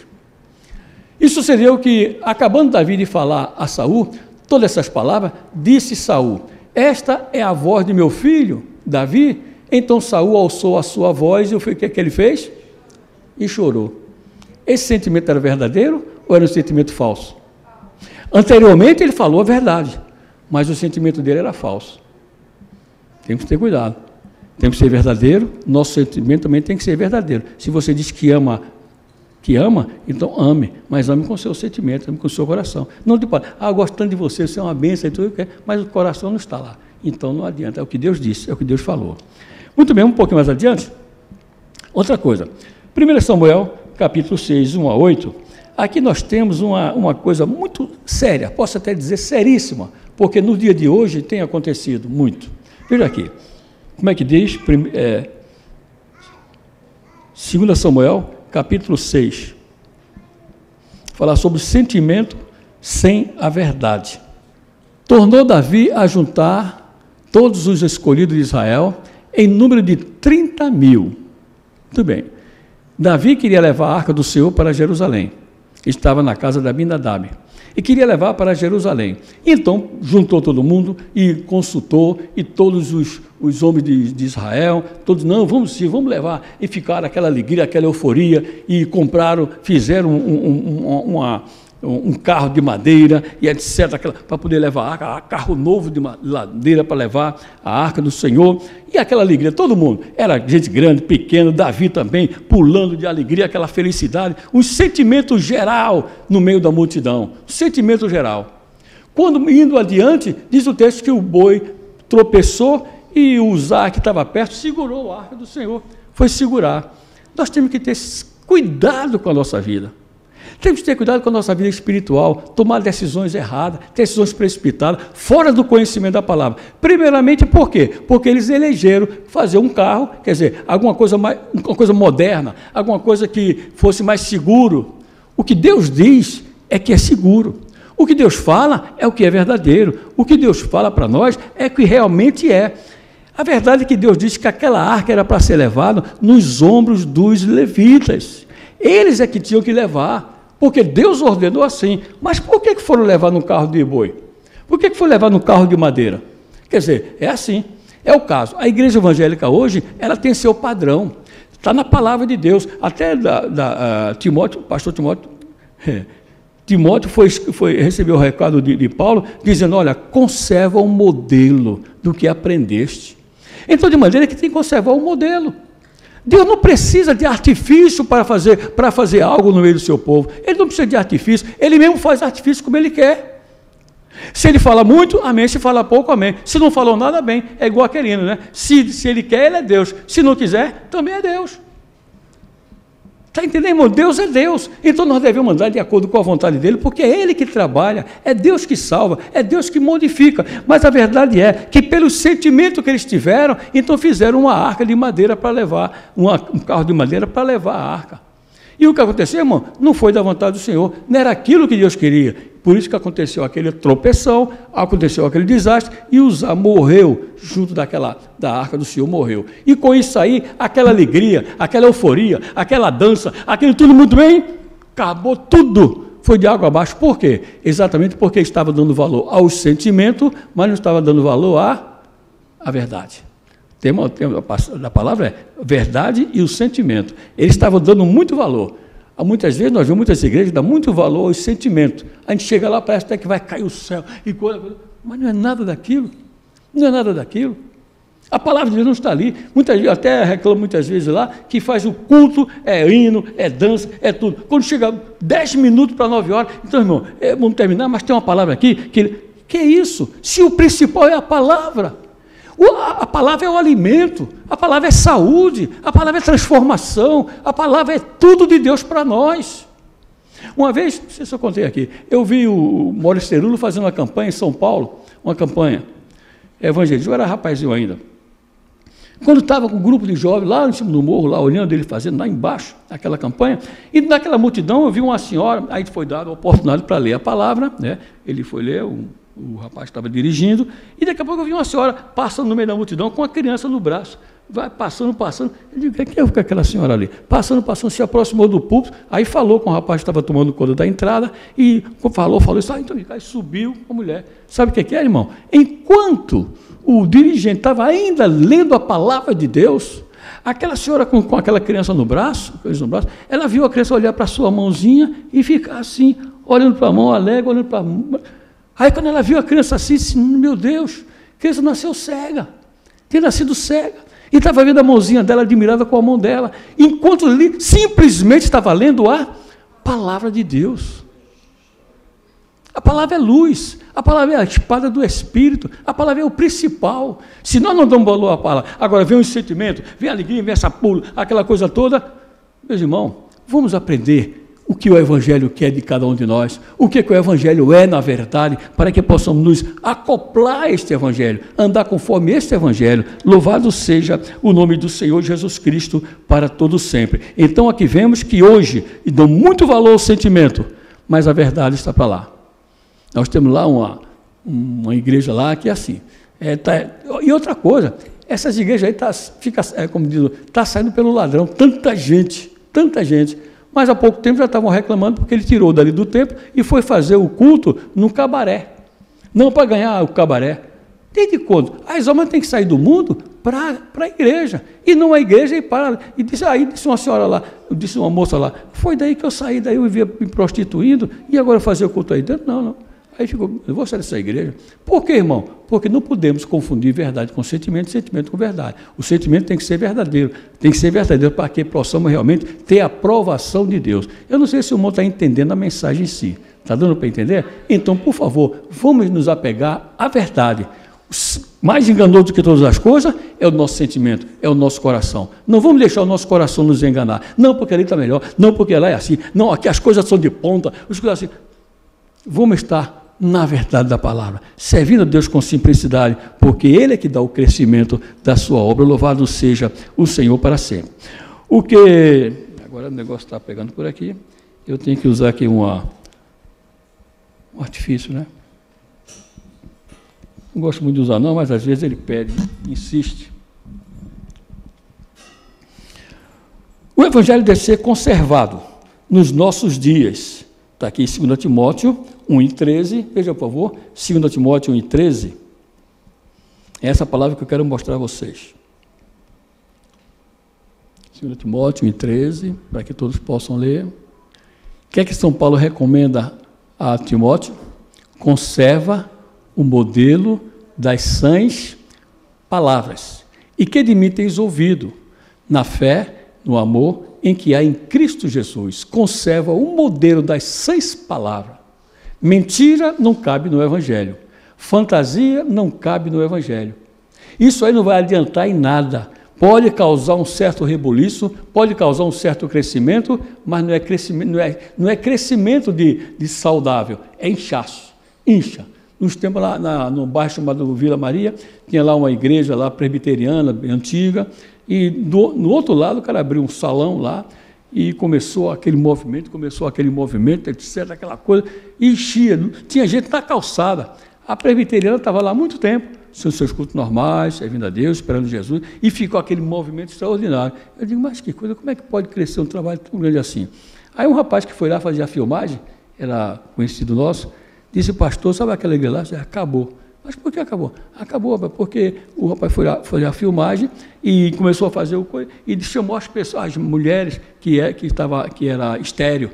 E sucedeu que, acabando Davi de falar a Saul todas essas palavras, disse Saul, esta é a voz de meu filho, Davi. Então Saul alçou a sua voz, e o que ele fez? E chorou. Esse sentimento era verdadeiro ou era um sentimento falso? Anteriormente ele falou a verdade, mas o sentimento dele era falso. Temos que ter cuidado. tem que ser verdadeiro, nosso sentimento também tem que ser verdadeiro. Se você diz que ama, então ame, mas ame com o seu sentimento, ame com o seu coração. Não de gostando de você, você é uma bênção, mas o coração não está lá. Então não adianta, é o que Deus disse, é o que Deus falou. Muito bem, um pouquinho mais adiante, outra coisa. 1 Samuel, capítulo 6, 1 a 8, aqui nós temos uma coisa muito séria, posso até dizer seríssima, porque no dia de hoje tem acontecido muito. Veja aqui, como é que diz? 2 Samuel, capítulo 6, falar sobre sentimento sem a verdade. Tornou Davi a juntar todos os escolhidos de Israel em número de 30.000. Muito bem. Davi queria levar a arca do Senhor para Jerusalém. Estava na casa de Abinadab. E queria levar para Jerusalém. Então, juntou todo mundo e consultou, e todos os homens de Israel, todos, não, vamos levar. E ficaram aquela alegria, aquela euforia, e fizeram um carro de madeira, e etc., para poder levar a arca, carro novo de madeira para levar a arca do Senhor, e aquela alegria, todo mundo, era gente grande, pequena, Davi também, pulando de alegria, aquela felicidade, um sentimento geral no meio da multidão, sentimento geral. Quando, indo adiante, diz o texto que o boi tropeçou, e o Uzá, que estava perto, segurou a arca do Senhor, foi segurar. Nós temos que ter cuidado com a nossa vida. Temos que ter cuidado com a nossa vida espiritual, tomar decisões erradas, decisões precipitadas, fora do conhecimento da palavra. Primeiramente, por quê? Porque eles elegeram fazer um carro, quer dizer, alguma coisa uma coisa moderna, alguma coisa que fosse mais seguro. O que Deus diz é que é seguro. O que Deus fala é o que é verdadeiro. O que Deus fala para nós é o que realmente é. A verdade é que Deus disse que aquela arca era para ser levada nos ombros dos levitas. Eles é que tinham que levar. Porque Deus ordenou assim. Mas por que foram levar no carro de boi? Por que foram levar no carro de madeira? Quer dizer, é assim. É o caso. A igreja evangélica hoje, ela tem seu padrão. Está na palavra de Deus. Até Timóteo, pastor Timóteo, Timóteo recebeu o recado de Paulo, dizendo, olha, conserva o modelo do que aprendeste. Então, de maneira que tem que conservar o modelo. Deus não precisa de artifício para fazer algo no meio do seu povo. Ele não precisa de artifício, ele mesmo faz artifício como ele quer. Se ele fala muito, amém. Se fala pouco, amém. Se não falou nada, bem. É igual aquele hino, né? Se ele quer, ele é Deus. Se não quiser, também é Deus. Está entendendo, irmão? Deus é Deus. Então nós devemos andar de acordo com a vontade dele, porque é ele que trabalha, é Deus que salva, é Deus que modifica. Mas a verdade é que pelo sentimento que eles tiveram, então fizeram uma arca de madeira para levar, um carro de madeira para levar a arca. E o que aconteceu, irmão? Não foi da vontade do Senhor, não era aquilo que Deus queria. Por isso que aconteceu aquele tropeção, aconteceu aquele desastre, e Uzá morreu junto da arca do Senhor, morreu. E com isso aí, aquela alegria, aquela euforia, aquela dança, aquilo tudo muito bem, acabou tudo, foi de água abaixo. Por quê? Exatamente porque estava dando valor ao sentimento, mas não estava dando valor à verdade. A palavra é verdade e o sentimento. Eles estavam dando muito valor. Muitas vezes nós vemos muitas igrejas dar muito valor aos sentimentos. A gente chega lá, parece até que vai cair o céu. Mas não é nada daquilo. Não é nada daquilo. A palavra de Deus não está ali. Muitas vezes, até reclamo muitas vezes lá, que faz o culto, é hino, é dança, é tudo. Quando chega 10 minutos para 9 horas, então, irmão, vamos terminar, mas tem uma palavra aqui, que é isso? Se o principal é a palavra. A palavra é o alimento, a palavra é saúde, a palavra é transformação, a palavra é tudo de Deus para nós. Uma vez, não sei se eu contei aqui, eu vi o Maurício Cerulo fazendo uma campanha em São Paulo, uma campanha evangelística, eu era rapazinho ainda. Quando estava com um grupo de jovens lá em cima do morro, lá olhando ele fazendo lá embaixo, aquela campanha, e naquela multidão eu vi uma senhora, aí foi dada a oportunidade para ler a palavra, né? Ele foi ler, o rapaz estava dirigindo, e daqui a pouco eu vi uma senhora passando no meio da multidão com uma criança no braço, vai passando, eu digo, quem é aquela senhora ali? Passando, se aproximou do púlpito, aí falou com o rapaz que estava tomando conta da entrada, e falou isso, então aí subiu a mulher. Sabe o que é, irmão? Enquanto o dirigente estava ainda lendo a palavra de Deus, aquela senhora com aquela criança no braço, ela viu a criança olhar para a sua mãozinha e ficar assim, olhando para a mão, alegre, olhando para a mão. Aí quando ela viu a criança assim, disse, meu Deus, a criança nasceu cega, tem nascido cega. E estava vendo a mãozinha dela, admirada com a mão dela, enquanto ali simplesmente estava lendo a palavra de Deus. A palavra é luz, a palavra é a espada do Espírito, a palavra é o principal. Se nós não damos valor à palavra, agora vem o sentimento, vem a alegria, vem essa pula, aquela coisa toda, meus irmãos, vamos aprender o que o Evangelho quer de cada um de nós, o que o Evangelho é na verdade, para que possamos nos acoplar a este Evangelho, andar conforme este Evangelho. Louvado seja o nome do Senhor Jesus Cristo para todos sempre. Então aqui vemos que hoje dão muito valor ao sentimento, mas a verdade está para lá. Nós temos lá uma igreja lá que é assim. E outra coisa, essas igrejas aí está saindo pelo ladrão, tanta gente, mas há pouco tempo já estavam reclamando porque ele tirou dali do templo e foi fazer o culto no cabaré. Não para ganhar o cabaré. Desde quando? As almas têm que sair do mundo para a igreja. E não a igreja e para. E disse uma senhora lá, disse uma moça lá, foi daí que eu saí, daí eu vivia me prostituindo e agora fazer o culto aí dentro? Não. Aí ficou, eu vou sair dessa igreja. Por quê, irmão? Porque não podemos confundir verdade com sentimento, sentimento com verdade. O sentimento tem que ser verdadeiro para que possamos realmente ter a aprovação de Deus. Eu não sei se o irmão está entendendo a mensagem em si. Está dando para entender? Então, por favor, vamos nos apegar à verdade. Mais enganoso do que todas as coisas é o nosso sentimento, é o nosso coração. Não vamos deixar o nosso coração nos enganar. Não porque ali está melhor, não porque lá é assim, não, aqui as coisas são de ponta, as coisas assim. Vamos estar na verdade da palavra, servindo a Deus com simplicidade, porque Ele é que dá o crescimento da sua obra. Louvado seja o Senhor para sempre. Agora o negócio está pegando por aqui, eu tenho que usar aqui um artifício, né? Não gosto muito de usar não, mas às vezes ele pede, insiste. O Evangelho deve ser conservado nos nossos dias. Está aqui em 2 Timóteo 1:13, veja por favor, 2 Timóteo 1:13, é essa palavra que eu quero mostrar a vocês. 2 Timóteo 1:13, para que todos possam ler. O que é que São Paulo recomenda a Timóteo? Conserva o modelo das sãs palavras, e que de mim tens ouvido, na fé, no amor, em que há em Cristo Jesus. Conserva o modelo das sãs palavras. Mentira não cabe no Evangelho. Fantasia não cabe no Evangelho. Isso aí não vai adiantar em nada. Pode causar um certo rebuliço, pode causar um certo crescimento, mas não é crescimento de saudável, é inchaço, incha. Nos tempos lá no bairro chamado Vila Maria, tinha lá uma igreja lá presbiteriana, antiga, e no outro lado o cara abriu um salão lá, e começou aquele movimento, etc., aquela coisa, e enchia, tinha gente na calçada. A presbiteriana estava lá há muito tempo, seus cultos normais, servindo a Deus, esperando Jesus, e ficou aquele movimento extraordinário. Eu digo, mas que coisa, como é que pode crescer um trabalho tão grande assim? Aí um rapaz que foi lá fazer a filmagem, era conhecido nosso, disse, pastor, sabe aquela igreja lá? Disse, acabou. Mas por que acabou? Acabou porque o rapaz foi lá fazer a filmagem e começou a fazer o coisa, e chamou as pessoas, as mulheres que era estéreo,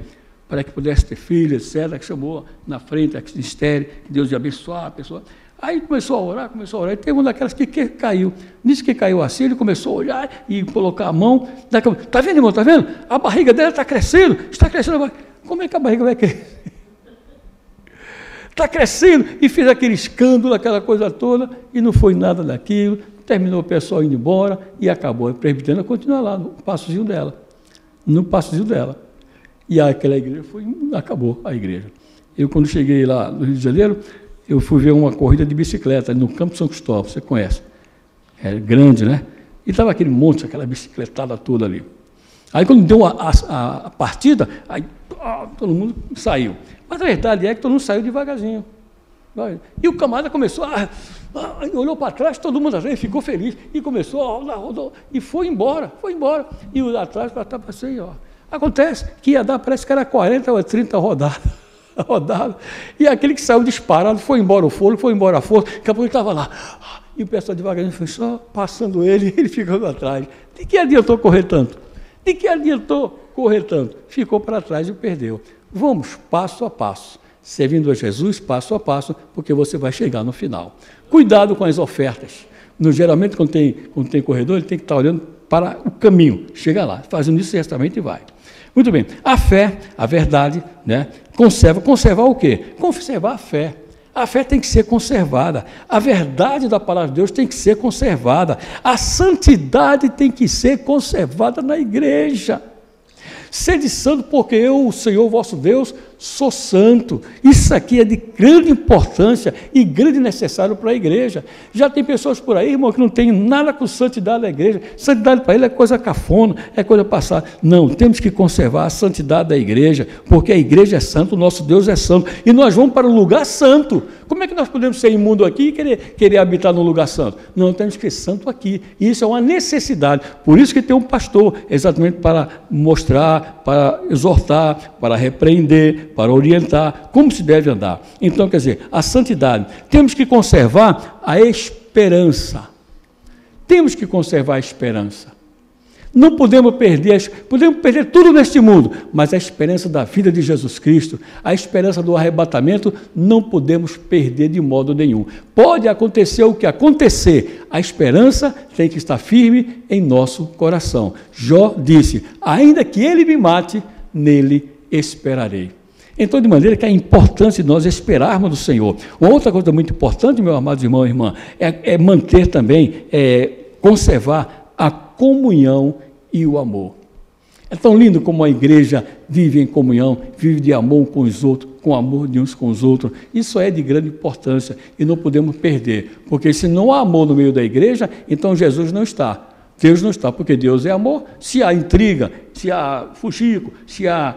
para que pudesse ter filhos, etc., que chamou na frente, que estéreo, que Deus ia abençoar a pessoa. Aí começou a orar, e teve uma daquelas que caiu. Nisso que caiu assim, ele começou a olhar e colocar a mão. Está vendo, irmão? Está vendo? A barriga dela está crescendo. Como é que a barriga vai crescer? Está crescendo. E fez aquele escândalo, aquela coisa toda, e não foi nada daquilo. Terminou o pessoal indo embora e acabou. A presbiteriana continua lá, no passozinho dela. E aquela igreja acabou a igreja. Eu, quando cheguei lá no Rio de Janeiro, eu fui ver uma corrida de bicicleta no Campo São Cristóvão, você conhece. É grande, né? E estava aquele monte, aquela bicicletada toda ali. Aí, quando deu a partida, aí todo mundo saiu. Mas a verdade é que todo mundo saiu devagarzinho. E o camarada começou olhou para trás, todo mundo atrás, ficou feliz, e começou a rodar, e foi embora. E o atrás estava assim, ó. Acontece que ia dar, parece que era 40 ou 30 rodadas. E aquele que saiu disparado, foi embora o fôlego, foi embora a força, daqui a pouco ele estava lá. E o pessoal devagarinho foi só passando ele ficando atrás. De que adiantou correr tanto? Ficou para trás e perdeu. Vamos passo a passo, servindo a Jesus passo a passo, porque você vai chegar no final. Cuidado com as ofertas, Geralmente, quando tem corredor, ele tem que estar olhando para o caminho, chega lá, fazendo isso certamente vai. Muito bem, a fé, a verdade, né? Conservar o quê? Conservar a fé. A fé tem que ser conservada, a verdade da palavra de Deus tem que ser conservada, a santidade tem que ser conservada na igreja. Sede santo, porque eu, o Senhor vosso Deus, sou santo. Isso aqui é de grande importância e grande necessário para a igreja. Já tem pessoas por aí, irmão, que não tem nada com santidade da igreja. Santidade para ele é coisa cafona, é coisa passada. Não, temos que conservar a santidade da igreja, porque a igreja é santa, o nosso Deus é santo. E nós vamos para um lugar santo. Como é que nós podemos ser imundo aqui e querer habitar num lugar santo? Não, temos que ser santo aqui. E isso é uma necessidade. Por isso que tem um pastor, exatamente para mostrar, para exortar, para repreender, para orientar como se deve andar. Então, quer dizer, a santidade. Temos que conservar a esperança. Temos que conservar a esperança. Não podemos perder tudo neste mundo, mas a esperança da vida de Jesus Cristo, a esperança do arrebatamento, não podemos perder de modo nenhum. Pode acontecer o que acontecer, a esperança tem que estar firme em nosso coração. Jó disse, ainda que ele me mate, nele esperarei. Então, de maneira que é importante nós esperarmos do Senhor. Uma outra coisa muito importante, meu amado irmão e irmã, é manter também, conservar a comunhão e o amor. É tão lindo como a igreja vive em comunhão, vive de amor com os outros, com amor de uns com os outros. Isso é de grande importância e não podemos perder, porque se não há amor no meio da igreja, então Jesus não está. Deus não está, porque Deus é amor. Se há intriga, se há fuxico, se há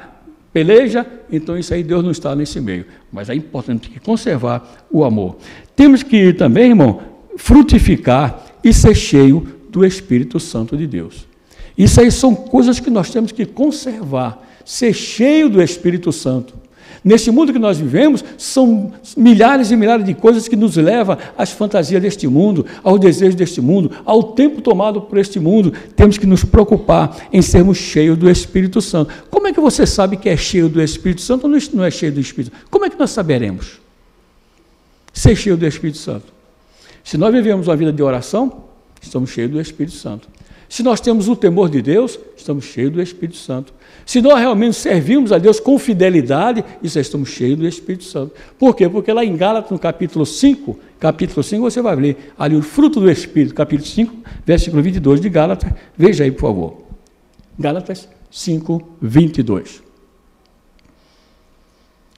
peleja, então isso aí Deus não está nesse meio. Mas é importante que conservar o amor. Temos que também, irmão, frutificar e ser cheio do Espírito Santo de Deus. Isso aí são coisas que nós temos que conservar, ser cheio do Espírito Santo. Neste mundo que nós vivemos, são milhares e milhares de coisas que nos levam às fantasias deste mundo, aos desejos deste mundo, ao tempo tomado por este mundo. Temos que nos preocupar em sermos cheios do Espírito Santo. Como é que você sabe que é cheio do Espírito Santo ou não é cheio do Espírito Santo? Como é que nós saberemos ser cheio do Espírito Santo? Se nós vivemos uma vida de oração, estamos cheios do Espírito Santo. Se nós temos o temor de Deus, estamos cheios do Espírito Santo. Se nós realmente servimos a Deus com fidelidade, isso estamos cheios do Espírito Santo. Por quê? Porque lá em Gálatas, no capítulo 5, você vai ler ali o fruto do Espírito, capítulo 5, versículo 22 de Gálatas. Veja aí, por favor. Gálatas 5, 22.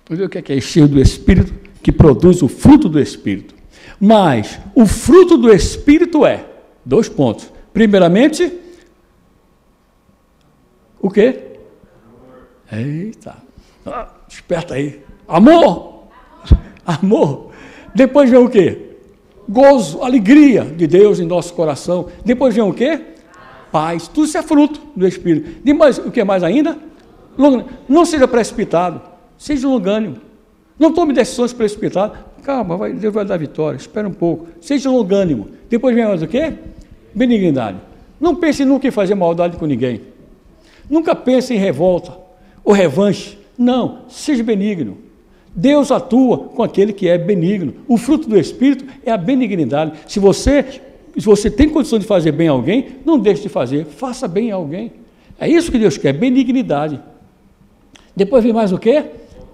Vamos ver o que é cheio do Espírito, que produz o fruto do Espírito. Mas o fruto do Espírito é, 2 pontos. Primeiramente, o quê? Eita, esperta aí. Amor. Amor. Depois vem o quê? Gozo, alegria de Deus em nosso coração. Depois vem o quê? Paz. Tudo isso é fruto do Espírito. O que mais ainda? Não seja precipitado, seja longânimo. Não tome decisões precipitadas. Calma, Deus vai dar vitória, espera um pouco. Seja longânimo. Depois vem mais o quê? Benignidade. Não pense nunca em fazer maldade com ninguém. Nunca pense em revolta ou revanche. Não, seja benigno. Deus atua com aquele que é benigno. O fruto do Espírito é a benignidade. Se você tem condição de fazer bem a alguém, não deixe de fazer, faça bem a alguém. É isso que Deus quer, benignidade. Depois vem mais o quê?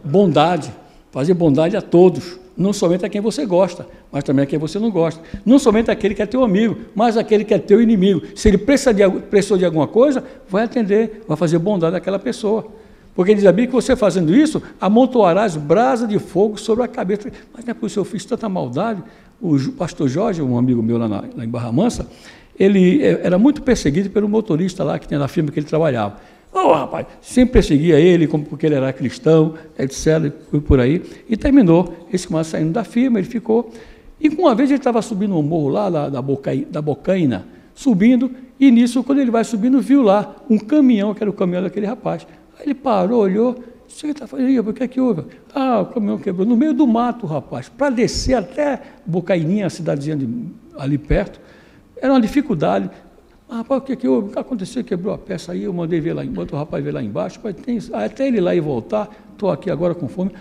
Bondade. Fazer bondade a todos. Não somente a quem você gosta, mas também a quem você não gosta. Não somente aquele que é teu amigo, mas aquele que é teu inimigo. Se ele precisou de alguma coisa, vai atender, vai fazer bondade àquela pessoa. Porque diz a Bíblia que você fazendo isso, amontoarás brasa de fogo sobre a cabeça. Mas não é por isso que eu fiz tanta maldade. O pastor Jorge, um amigo meu lá em Barra Mansa, ele era muito perseguido pelo motorista lá que tinha na firma que ele trabalhava. Rapaz, sempre perseguia ele, porque ele era cristão, etc., por aí, e terminou esse camarada saindo da firma, ele ficou, e uma vez ele estava subindo um morro lá da Bocaina, subindo, e nisso, quando ele vai subindo, viu lá um caminhão, que era o caminhão daquele rapaz. Aí ele parou, olhou, o que está fazendo? O que é que houve? O caminhão quebrou, no meio do mato, rapaz, para descer até Bocaininha, a cidadezinha ali perto, era uma dificuldade. Rapaz, o que aconteceu? Quebrou a peça aí, eu mandei ver lá embaixo, o rapaz veio lá embaixo, até ele ir lá e voltar, estou aqui agora com fome.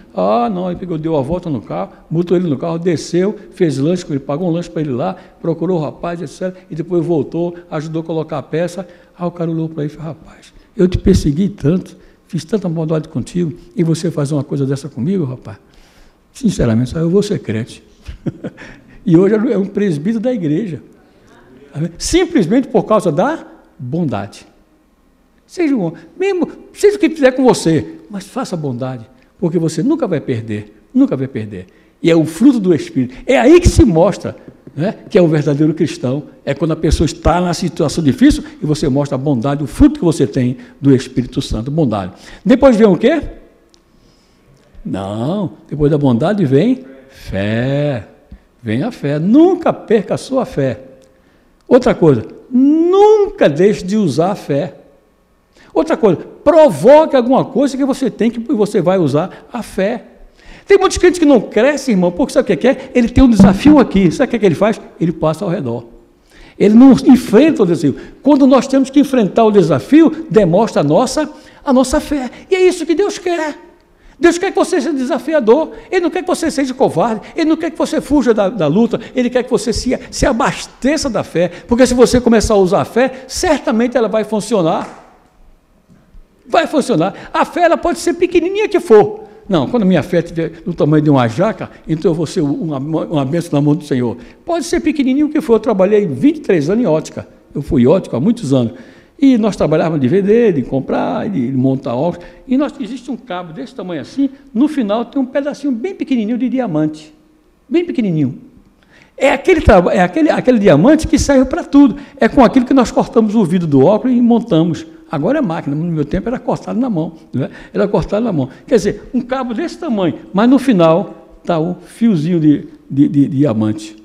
Não, ele pegou, deu a volta no carro, botou ele no carro, desceu, fez lanche com ele, pagou um lanche para ele lá, procurou o rapaz, etc. E depois voltou, ajudou a colocar a peça. O cara olhou para ele e falou, rapaz, eu te persegui tanto, fiz tanta maldade contigo, e você faz uma coisa dessa comigo, rapaz? Sinceramente, só eu vou ser crente. E hoje é um presbítero da igreja. Simplesmente por causa da bondade. Seja o que fizer com você, mas faça bondade, porque você nunca vai perder, nunca vai perder. E é o fruto do Espírito. É aí que se mostra, né, que é um verdadeiro cristão. É quando a pessoa está na situação difícil e você mostra a bondade, o fruto que você tem do Espírito Santo, bondade. Depois vem o quê? Não, depois da bondade vem fé. Vem a fé. Nunca perca a sua fé. Outra coisa, nunca deixe de usar a fé. Outra coisa, provoque alguma coisa que você tem que você vai usar a fé. Tem muitos crentes que não crescem, irmão, porque sabe o que é? Ele tem um desafio aqui. Sabe o que ele faz? Ele passa ao redor. Ele não enfrenta o desafio. Quando nós temos que enfrentar o desafio, demonstra a nossa fé. E é isso que Deus quer. Deus quer que você seja desafiador, Ele não quer que você seja covarde, Ele não quer que você fuja da luta, Ele quer que você se abasteça da fé, porque se você começar a usar a fé, certamente ela vai funcionar. Vai funcionar. A fé ela pode ser pequenininha que for. Não, quando a minha fé estiver no tamanho de uma jaca, então eu vou ser uma bênção na mão do Senhor. Pode ser pequenininho que for. Eu trabalhei 23 anos em ótica, eu fui ótico há muitos anos. E nós trabalhávamos de vender, de comprar, de montar óculos. E existe um cabo desse tamanho assim, no final tem um pedacinho bem pequenininho de diamante. Bem pequenininho. É aquele diamante que serve para tudo. É com aquilo que nós cortamos o vidro do óculos e montamos. Agora é máquina, no meu tempo era cortado na mão. Né? Era cortado na mão. Quer dizer, um cabo desse tamanho, mas no final está um fiozinho de diamante.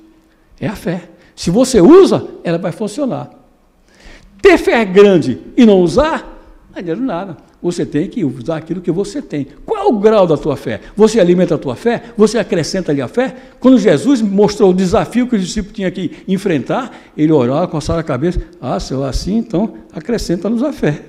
É a fé. Se você usa, ela vai funcionar. Ter fé grande e não usar, não adianta nada. Você tem que usar aquilo que você tem. Qual é o grau da tua fé? Você alimenta a tua fé? Você acrescenta ali a fé? Quando Jesus mostrou o desafio que os discípulos tinham que enfrentar, ele orava, coçava a cabeça. Senhor, assim, então, acrescenta-nos a fé.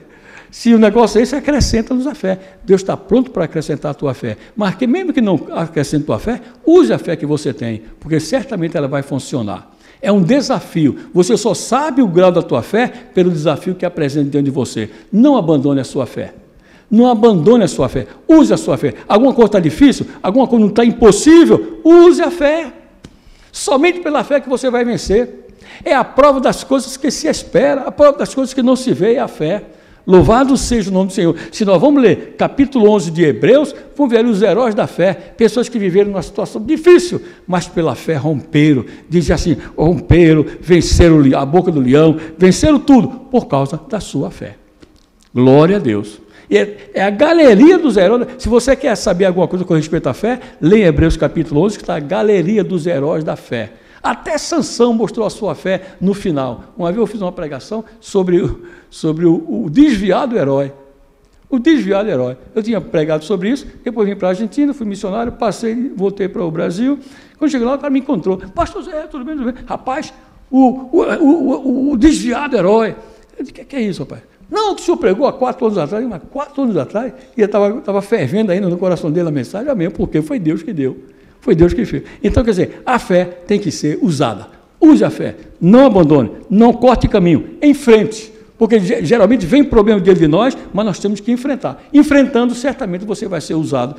Se o negócio é esse, acrescenta-nos a fé. Deus está pronto para acrescentar a tua fé. Mas mesmo que não acrescente a tua fé, use a fé que você tem, porque certamente ela vai funcionar. É um desafio. Você só sabe o grau da tua fé pelo desafio que apresenta diante de você. Não abandone a sua fé. Não abandone a sua fé. Use a sua fé. Alguma coisa está difícil? Alguma coisa não está impossível? Use a fé. Somente pela fé que você vai vencer. É a prova das coisas que se espera, a prova das coisas que não se vê é a fé. Louvado seja o nome do Senhor. Se nós vamos ler capítulo 11 de Hebreus, vamos ver os heróis da fé, pessoas que viveram numa situação difícil, mas pela fé romperam, diz assim, romperam, venceram a boca do leão, venceram tudo, por causa da sua fé. Glória a Deus. E é a galeria dos heróis. Se você quer saber alguma coisa com respeito à fé, leia Hebreus capítulo 11, que está a galeria dos heróis da fé. Até Sansão mostrou a sua fé no final. Uma vez eu fiz uma pregação sobre o desviado herói. O desviado herói. Eu tinha pregado sobre isso, depois vim para a Argentina, fui missionário, passei, voltei para o Brasil. Quando cheguei lá, o cara me encontrou. Pastor Zé, tudo bem, tudo bem. Rapaz, o desviado herói. Eu disse, o que é isso, rapaz? Não, que o senhor pregou há 4 anos atrás, mas 4 anos atrás, e estava fervendo ainda no coração dele a mensagem, amém, porque foi Deus que deu. Foi Deus que fez. Então, quer dizer, a fé tem que ser usada. Use a fé. Não abandone. Não corte caminho. Enfrente. Porque geralmente vem problema diante de nós, mas nós temos que enfrentar. Enfrentando, certamente você vai ser usado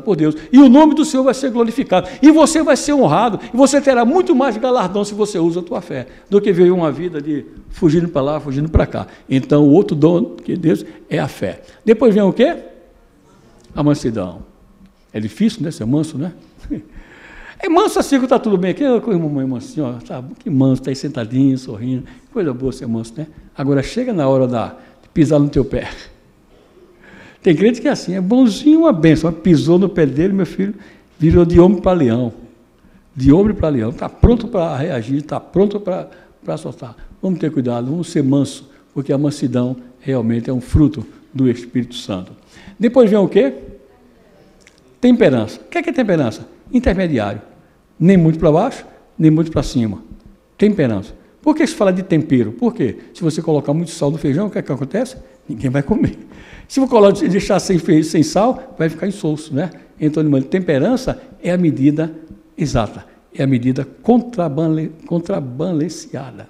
por Deus. E o nome do Senhor vai ser glorificado. E você vai ser honrado. E você terá muito mais galardão se você usa a tua fé, do que viver uma vida de fugindo para lá, fugindo para cá. Então, o outro dom que Deus é a fé. Depois vem o quê? A mansidão. É difícil, né? Ser manso, né? É manso assim que está tudo bem aqui, mamãe mansinho, ó, tá, que manso, está aí sentadinho, sorrindo, coisa boa ser manso, né? Agora chega na hora de pisar no teu pé. Tem crente que é assim, é bonzinho, uma benção, pisou no pé dele, meu filho, virou de homem para leão. De homem para leão, está pronto para reagir, está pronto para soltar. Vamos ter cuidado, vamos ser manso, porque a mansidão realmente é um fruto do Espírito Santo. Depois vem o quê? Temperança. O que é temperança? Intermediário. Nem muito para baixo, nem muito para cima. Temperança. Por que se fala de tempero? Por quê? Se você colocar muito sal no feijão, o que é que acontece? Ninguém vai comer. Se você deixar sem sal, vai ficar insosso, né? Então, temperança é a medida exata, é a medida contrabalanceada.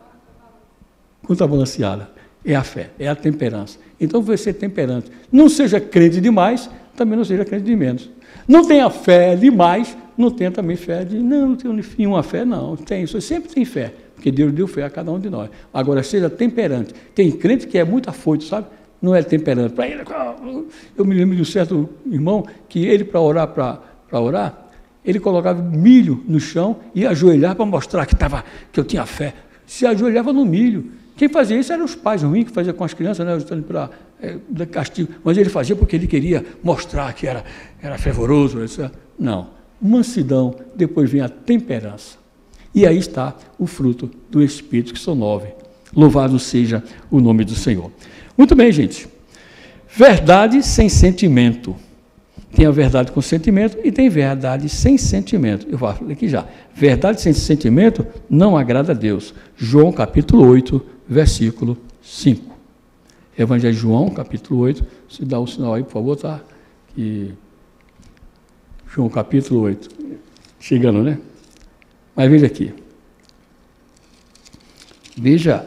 Contrabalanceada é a fé, é a temperança. Então, você ser temperante. Não seja crente demais, também não seja crente de menos. Não tenha fé demais, não tenha também fé de... Não tenho nenhuma fé, não. Você sempre tem fé, porque Deus deu fé a cada um de nós. Agora, seja temperante. Tem crente que é muito afoito, sabe? Não é temperante. Para ele, eu me lembro de um certo irmão que ele, para orar, ele colocava milho no chão e ajoelhava para mostrar que eu tinha fé. Se ajoelhava no milho. Quem fazia isso eram os pais ruins, que faziam com as crianças, né, para castigo. Mas ele fazia porque ele queria mostrar que era fervoroso. Etc. Não. Mansidão, depois vem a temperança. E aí está o fruto do Espírito, que são 9. Louvado seja o nome do Senhor. Muito bem, gente. Verdade sem sentimento. Tem a verdade com sentimento e tem verdade sem sentimento. Eu falo aqui já. Verdade sem sentimento não agrada a Deus. João capítulo 8, versículo 5. Evangelho de João, capítulo 8. Se dá um sinal aí, por favor, tá? Que... João capítulo 8. Chegando, né? Mas veja aqui. Veja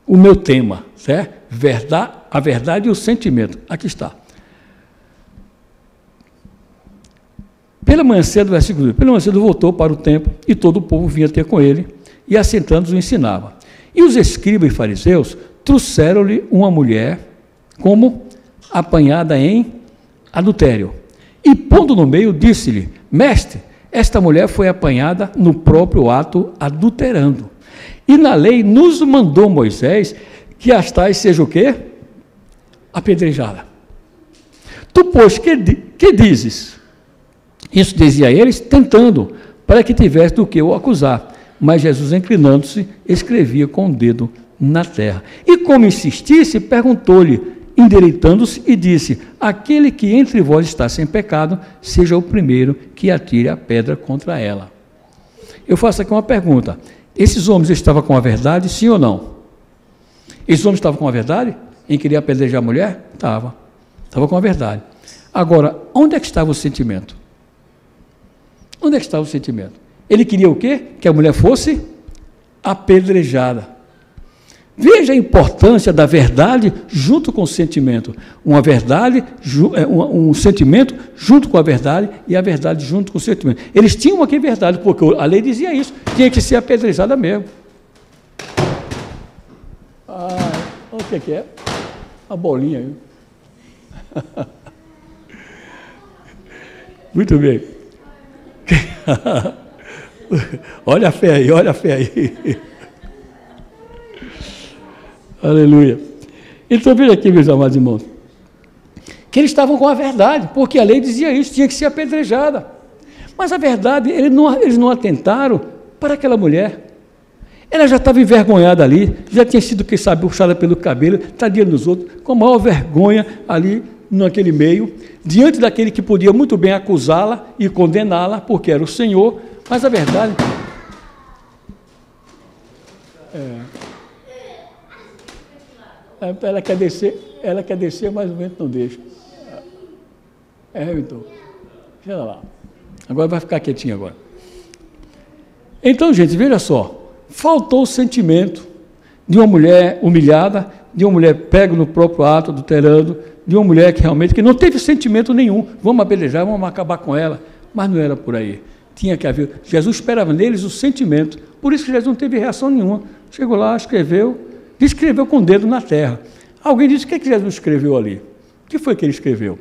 o meu tema, certo? A verdade e o sentimento. Aqui está. Pela manhã cedo, versículo 2, pela manhã cedo voltou para o templo e todo o povo vinha ter com ele e assentando-os o ensinava. E os escribas e fariseus trouxeram-lhe uma mulher como apanhada em adultério. E pondo no meio, disse-lhe, mestre, esta mulher foi apanhada no próprio ato adulterando. E na lei nos mandou Moisés que as tais seja o quê? Apedrejada. Tu, pois, que dizes? Isso dizia eles, tentando, para que tivesse do que o acusar. Mas Jesus, inclinando-se, escrevia com o dedo na terra. E como insistisse, perguntou-lhe, endireitando-se, e disse, aquele que entre vós está sem pecado, seja o primeiro que atire a pedra contra ela. Eu faço aqui uma pergunta. Esses homens estavam com a verdade, sim ou não? Esses homens estavam com a verdade? Em querer apedrejar a mulher? Estava com a verdade. Agora, onde é que estava o sentimento? Onde é que estava o sentimento? Ele queria o quê? Que a mulher fosse apedrejada. Veja a importância da verdade junto com o sentimento. Uma verdade, um sentimento junto com a verdade e a verdade junto com o sentimento. Eles tinham aqui verdade, porque a lei dizia isso, tinha que ser apedrejada mesmo. O que é? A bolinha aí. Muito bem. Olha a fé aí, olha a fé aí. Aleluia. Então, veja aqui, meus amados irmãos, que eles estavam com a verdade, porque a lei dizia isso, tinha que ser apedrejada. Mas a verdade, eles não atentaram para aquela mulher. Ela já estava envergonhada ali, já tinha sido, quem sabe, puxada pelo cabelo, tadinha dos outros, com a maior vergonha ali, naquele meio, diante daquele que podia muito bem acusá-la e condená-la, porque era o Senhor, mas a verdade... Ela quer descer, mas o vento não deixa. Então, olha lá. Agora vai ficar quietinho agora. Então, gente, veja só, faltou o sentimento de uma mulher humilhada, de uma mulher pega no próprio ato, adulterando, de uma mulher que realmente que não teve sentimento nenhum. Vamos apedrejar, vamos acabar com ela. Mas não era por aí. Tinha que haver. Jesus esperava neles o sentimento. Por isso que Jesus não teve reação nenhuma. Chegou lá, escreveu com o dedo na terra. Alguém disse, o que Jesus escreveu ali? O que foi que ele escreveu?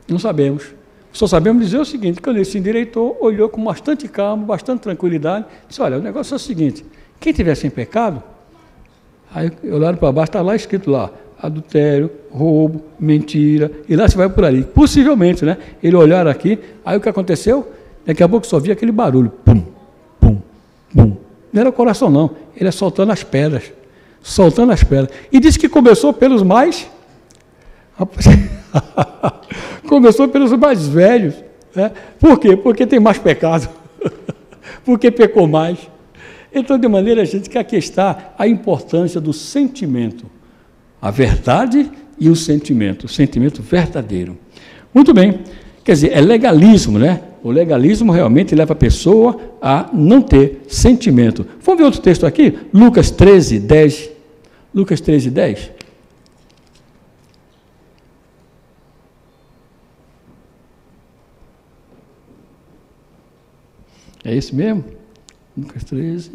Não sabemos. Só sabemos dizer o seguinte, quando ele se endireitou, olhou com bastante calma, bastante tranquilidade, disse, olha, o negócio é o seguinte, quem tiver sem pecado, aí olharam para baixo, está lá escrito lá, adultério, roubo, mentira, e lá se vai por ali. Possivelmente, né? Ele olharam aqui, aí o que aconteceu? Daqui a pouco só via aquele barulho, pum, pum, pum. Não era o coração não, ele é soltando as pedras. E disse que começou pelos mais... começou pelos mais velhos. Né? Por quê? Porque tem mais pecado. Porque pecou mais. Então, de maneira, gente, que aqui está a importância do sentimento. A verdade e o sentimento verdadeiro. Muito bem. Quer dizer, é legalismo, né? O legalismo realmente leva a pessoa a não ter sentimento. Vamos ver outro texto aqui? Lucas 13, 10. Lucas 13, 10. É esse mesmo? Lucas 13.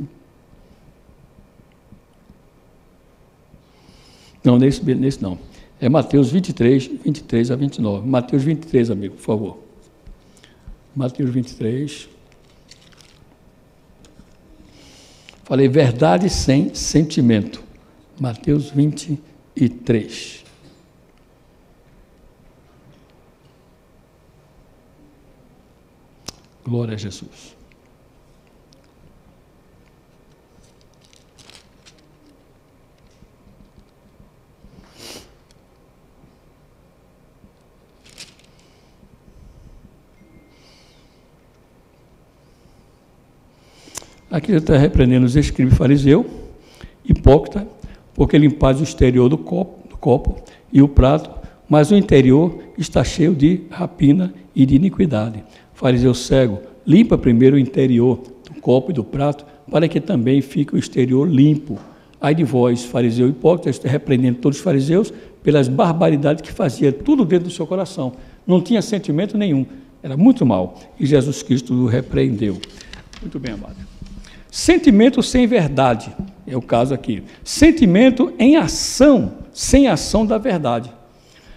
Não, nesse não. É Mateus 23, 23 a 29. Mateus 23, amigo, por favor. Mateus 23. Falei verdade sem sentimento. Mateus 23. Glória a Jesus. Aqui ele está repreendendo os escribas e fariseus, hipócrita, porque limpais o exterior do copo e o prato, mas o interior está cheio de rapina e de iniquidade. Fariseu cego, limpa primeiro o interior do copo e do prato, para que também fique o exterior limpo. Ai de vós, fariseu hipócrita, está repreendendo todos os fariseus pelas barbaridades que fazia tudo dentro do seu coração. Não tinha sentimento nenhum, era muito mal. E Jesus Cristo o repreendeu. Muito bem, amado. Sentimento sem verdade, é o caso aqui. Sentimento em ação, sem ação da verdade.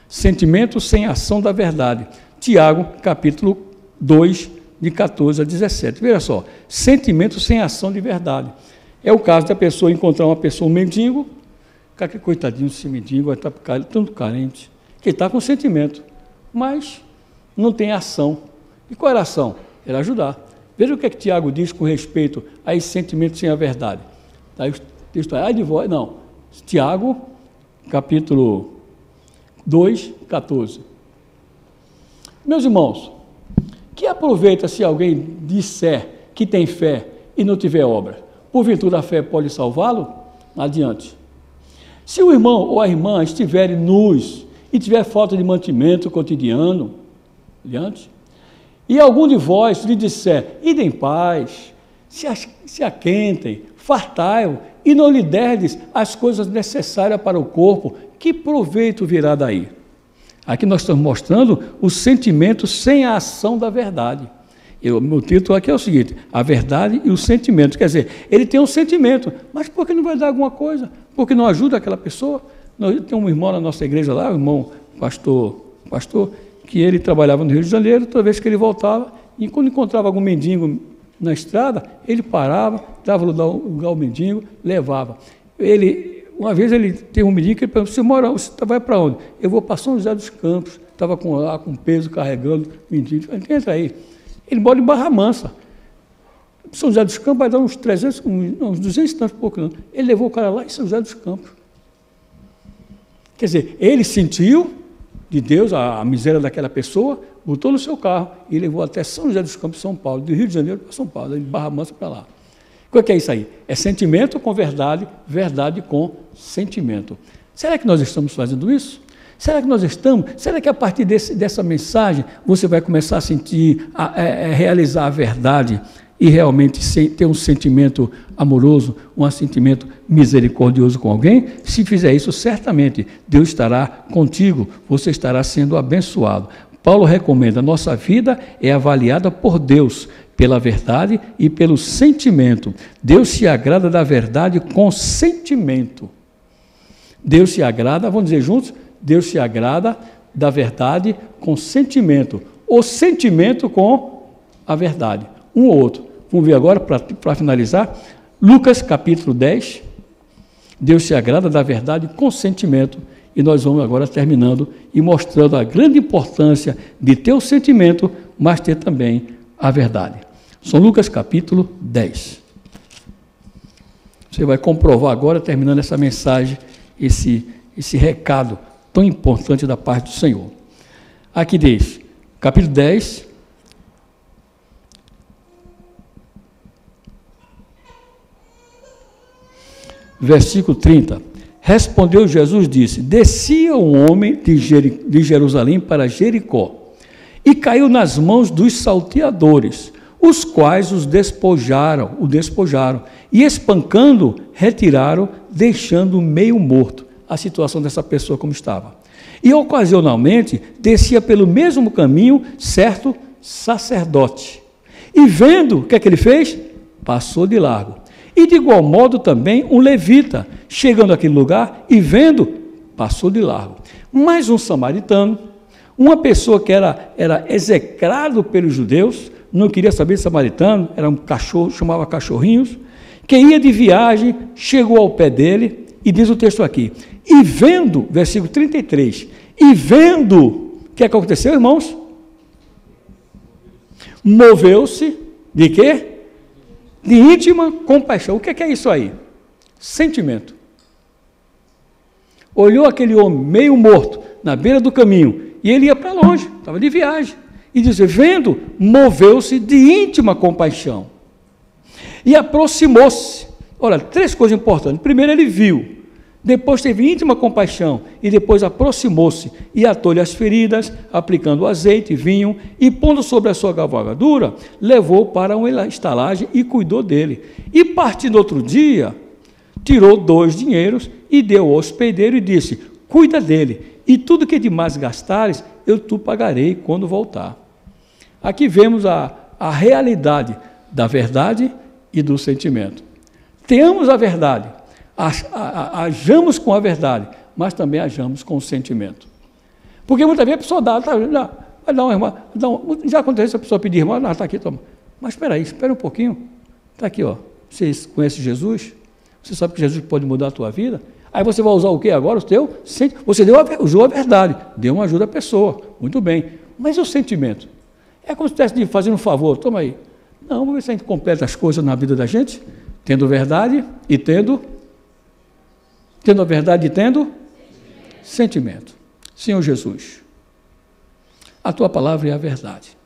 Sentimento sem ação da verdade. Tiago, capítulo 2, de 14 a 17. Veja só, sentimento sem ação de verdade. É o caso da pessoa encontrar uma pessoa, um mendigo, que coitadinho desse mendigo, vai estar tanto carente, que está com sentimento, mas não tem ação. E qual era a ação? Era ajudar. Veja o que é que Tiago diz com respeito a esse sentimento sem a verdade. Aí o texto é, ai de vós, não. Tiago, capítulo 2, 14. Meus irmãos, que aproveita se alguém disser que tem fé e não tiver obra? Porventura a fé pode salvá-lo? Adiante. Se o irmão ou a irmã estiverem nus e tiver falta de mantimento cotidiano, adiante. E algum de vós lhe disser, ide em paz, se aquentem, fartai-o, e não lhe derdes as coisas necessárias para o corpo, que proveito virá daí? Aqui nós estamos mostrando o sentimento sem a ação da verdade. O meu título aqui é o seguinte, a verdade e o sentimento. Quer dizer, ele tem um sentimento, mas por que não vai dar alguma coisa? Porque não ajuda aquela pessoa? Tem um irmão na nossa igreja lá, o irmão pastor, que ele trabalhava no Rio de Janeiro, toda vez que ele voltava, e quando encontrava algum mendigo na estrada, ele parava, dava lugar ao mendigo, levava. Uma vez ele teve um mendigo que ele perguntou, você vai para onde? Eu vou para São José dos Campos, estava com peso carregando mendigo. Entra aí. Ele mora em Barra Mansa. São José dos Campos vai dar uns 300, uns 200 e tantos pouco. Não. Ele levou o cara lá em São José dos Campos. Quer dizer, ele sentiu de Deus a miséria daquela pessoa, botou no seu carro e levou até São José dos Campos, São Paulo, do Rio de Janeiro para São Paulo, de Barra Mansa para lá. O que é isso aí? É sentimento com verdade, verdade com sentimento. Será que nós estamos fazendo isso? Será que nós estamos? Será que a partir dessa mensagem você vai começar a sentir, realizar a verdade e realmente ter um sentimento amoroso, um sentimento misericordioso com alguém? Se fizer isso, certamente Deus estará contigo, você estará sendo abençoado. Paulo recomenda, nossa vida é avaliada por Deus, pela verdade e pelo sentimento. Deus se agrada da verdade com sentimento. Deus se agrada, vamos dizer juntos, Deus se agrada da verdade com sentimento, o sentimento com a verdade, um ou outro. Vamos ver agora, para finalizar, Lucas capítulo 10, Deus se agrada da verdade com sentimento, e nós vamos agora terminando e mostrando a grande importância de ter o sentimento, mas ter também a verdade. São Lucas capítulo 10. Você vai comprovar agora, terminando essa mensagem, esse recado tão importante da parte do Senhor. Aqui diz, capítulo 10, versículo 30. Respondeu Jesus, disse: descia um homem de Jerusalém para Jericó, e caiu nas mãos dos salteadores, os quais o despojaram, e espancando, retiraram, deixando meio morto. A situação dessa pessoa como estava. E ocasionalmente descia pelo mesmo caminho certo sacerdote. E vendo, o que é que ele fez? Passou de largo. E de igual modo também um levita, chegando àquele lugar e vendo, passou de largo. Mas um samaritano, uma pessoa que era execrado pelos judeus, não queria saber de samaritano, era um cachorro, chamava cachorrinhos, que ia de viagem, chegou ao pé dele, e diz o texto aqui, e vendo, versículo 33, e vendo, o que aconteceu, irmãos? Moveu-se, de quê? De íntima compaixão. O que é isso aí? Sentimento. Olhou aquele homem meio morto, na beira do caminho, e ele ia para longe, estava de viagem, e diz, vendo, moveu-se de íntima compaixão, e aproximou-se. Olha, 3 coisas importantes. Primeiro, ele viu, depois teve íntima compaixão, e depois aproximou-se, e atou-lhe as feridas, aplicando azeite e vinho, e pondo sobre a sua cavalgadura, levou para uma estalagem e cuidou dele. E partindo outro dia, tirou 2 dinheiros, e deu ao hospedeiro, e disse, cuida dele, e tudo que de mais gastares, eu te pagarei quando voltar. Aqui vemos a realidade da verdade e do sentimento. Tenhamos a verdade, ajamos com a verdade, mas também ajamos com o sentimento. Porque muitas vezes a pessoa vai dar uma irmã, já aconteceu a pessoa pedir irmã, está aqui, toma. Mas espera um pouquinho, está aqui, ó. Você conhece Jesus? Você sabe que Jesus pode mudar a tua vida? Aí você vai usar o que agora? Você usou a verdade, deu uma ajuda à pessoa, muito bem. Mas e o sentimento? É como se estivesse fazendo um favor, toma aí. Não, vamos ver se a gente completa as coisas na vida da gente, tendo verdade e tendo a verdade e tendo sentimento. Senhor Jesus, a Tua palavra é a verdade.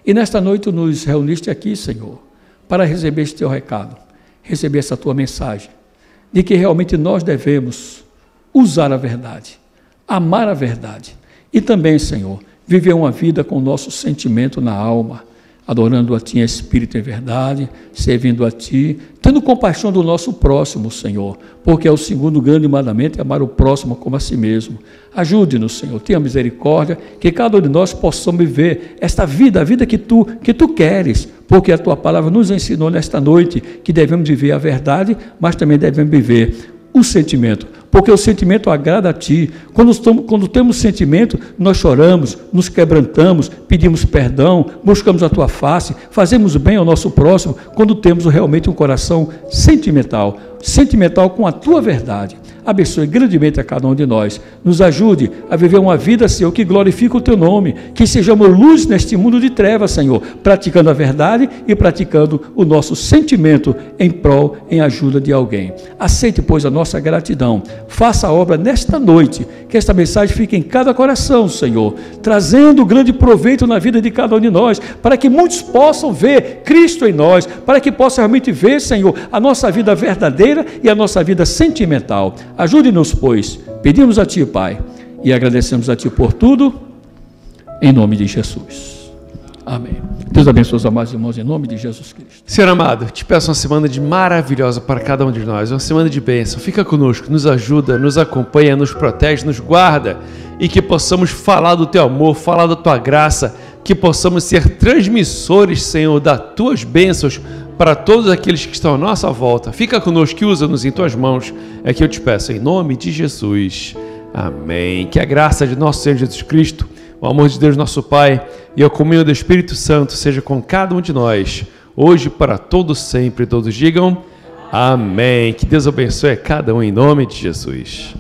E nesta noite nos reuniste aqui, Senhor, para receber este Teu recado, receber essa Tua mensagem, de que realmente nós devemos usar a verdade, amar a verdade, e também, Senhor, viver uma vida com o nosso sentimento na alma, adorando a Ti em espírito e verdade, servindo a Ti, tendo compaixão do nosso próximo, Senhor, porque é o segundo grande mandamento, é amar o próximo como a si mesmo. Ajude-nos, Senhor, tenha misericórdia, que cada um de nós possamos viver esta vida, a vida que Tu queres, porque a Tua palavra nos ensinou nesta noite que devemos viver a verdade, mas também devemos viver o sentimento, porque o sentimento agrada a Ti. Quando temos sentimento, nós choramos, nos quebrantamos, pedimos perdão, buscamos a Tua face, fazemos bem ao nosso próximo, quando temos realmente um coração sentimental com a Tua verdade. Abençoe grandemente a cada um de nós, nos ajude a viver uma vida, Senhor, que glorifique o Teu nome, que sejamos luz neste mundo de trevas, Senhor, praticando a verdade e praticando o nosso sentimento em prol, em ajuda de alguém. Aceite, pois, a nossa gratidão, faça a obra nesta noite, que esta mensagem fique em cada coração, Senhor, trazendo grande proveito na vida de cada um de nós, para que muitos possam ver Cristo em nós, para que possam realmente ver, Senhor, a nossa vida verdadeira e a nossa vida sentimental. Ajude-nos, pois, pedimos a Ti, Pai, e agradecemos a Ti por tudo, em nome de Jesus. Amém. Deus abençoe os amados irmãos, em nome de Jesus Cristo. Senhor amado, te peço uma semana maravilhosa para cada um de nós, uma semana de bênção. Fica conosco, nos ajuda, nos acompanha, nos protege, nos guarda, e que possamos falar do Teu amor, falar da Tua graça, que possamos ser transmissores, Senhor, das Tuas bênçãos para todos aqueles que estão à nossa volta. Fica conosco e usa-nos em Tuas mãos, é que eu te peço, em nome de Jesus. Amém. Que a graça de nosso Senhor Jesus Cristo, o amor de Deus nosso Pai e a comunhão do Espírito Santo seja com cada um de nós, hoje para todos sempre. Todos digam amém. Que Deus abençoe a cada um em nome de Jesus.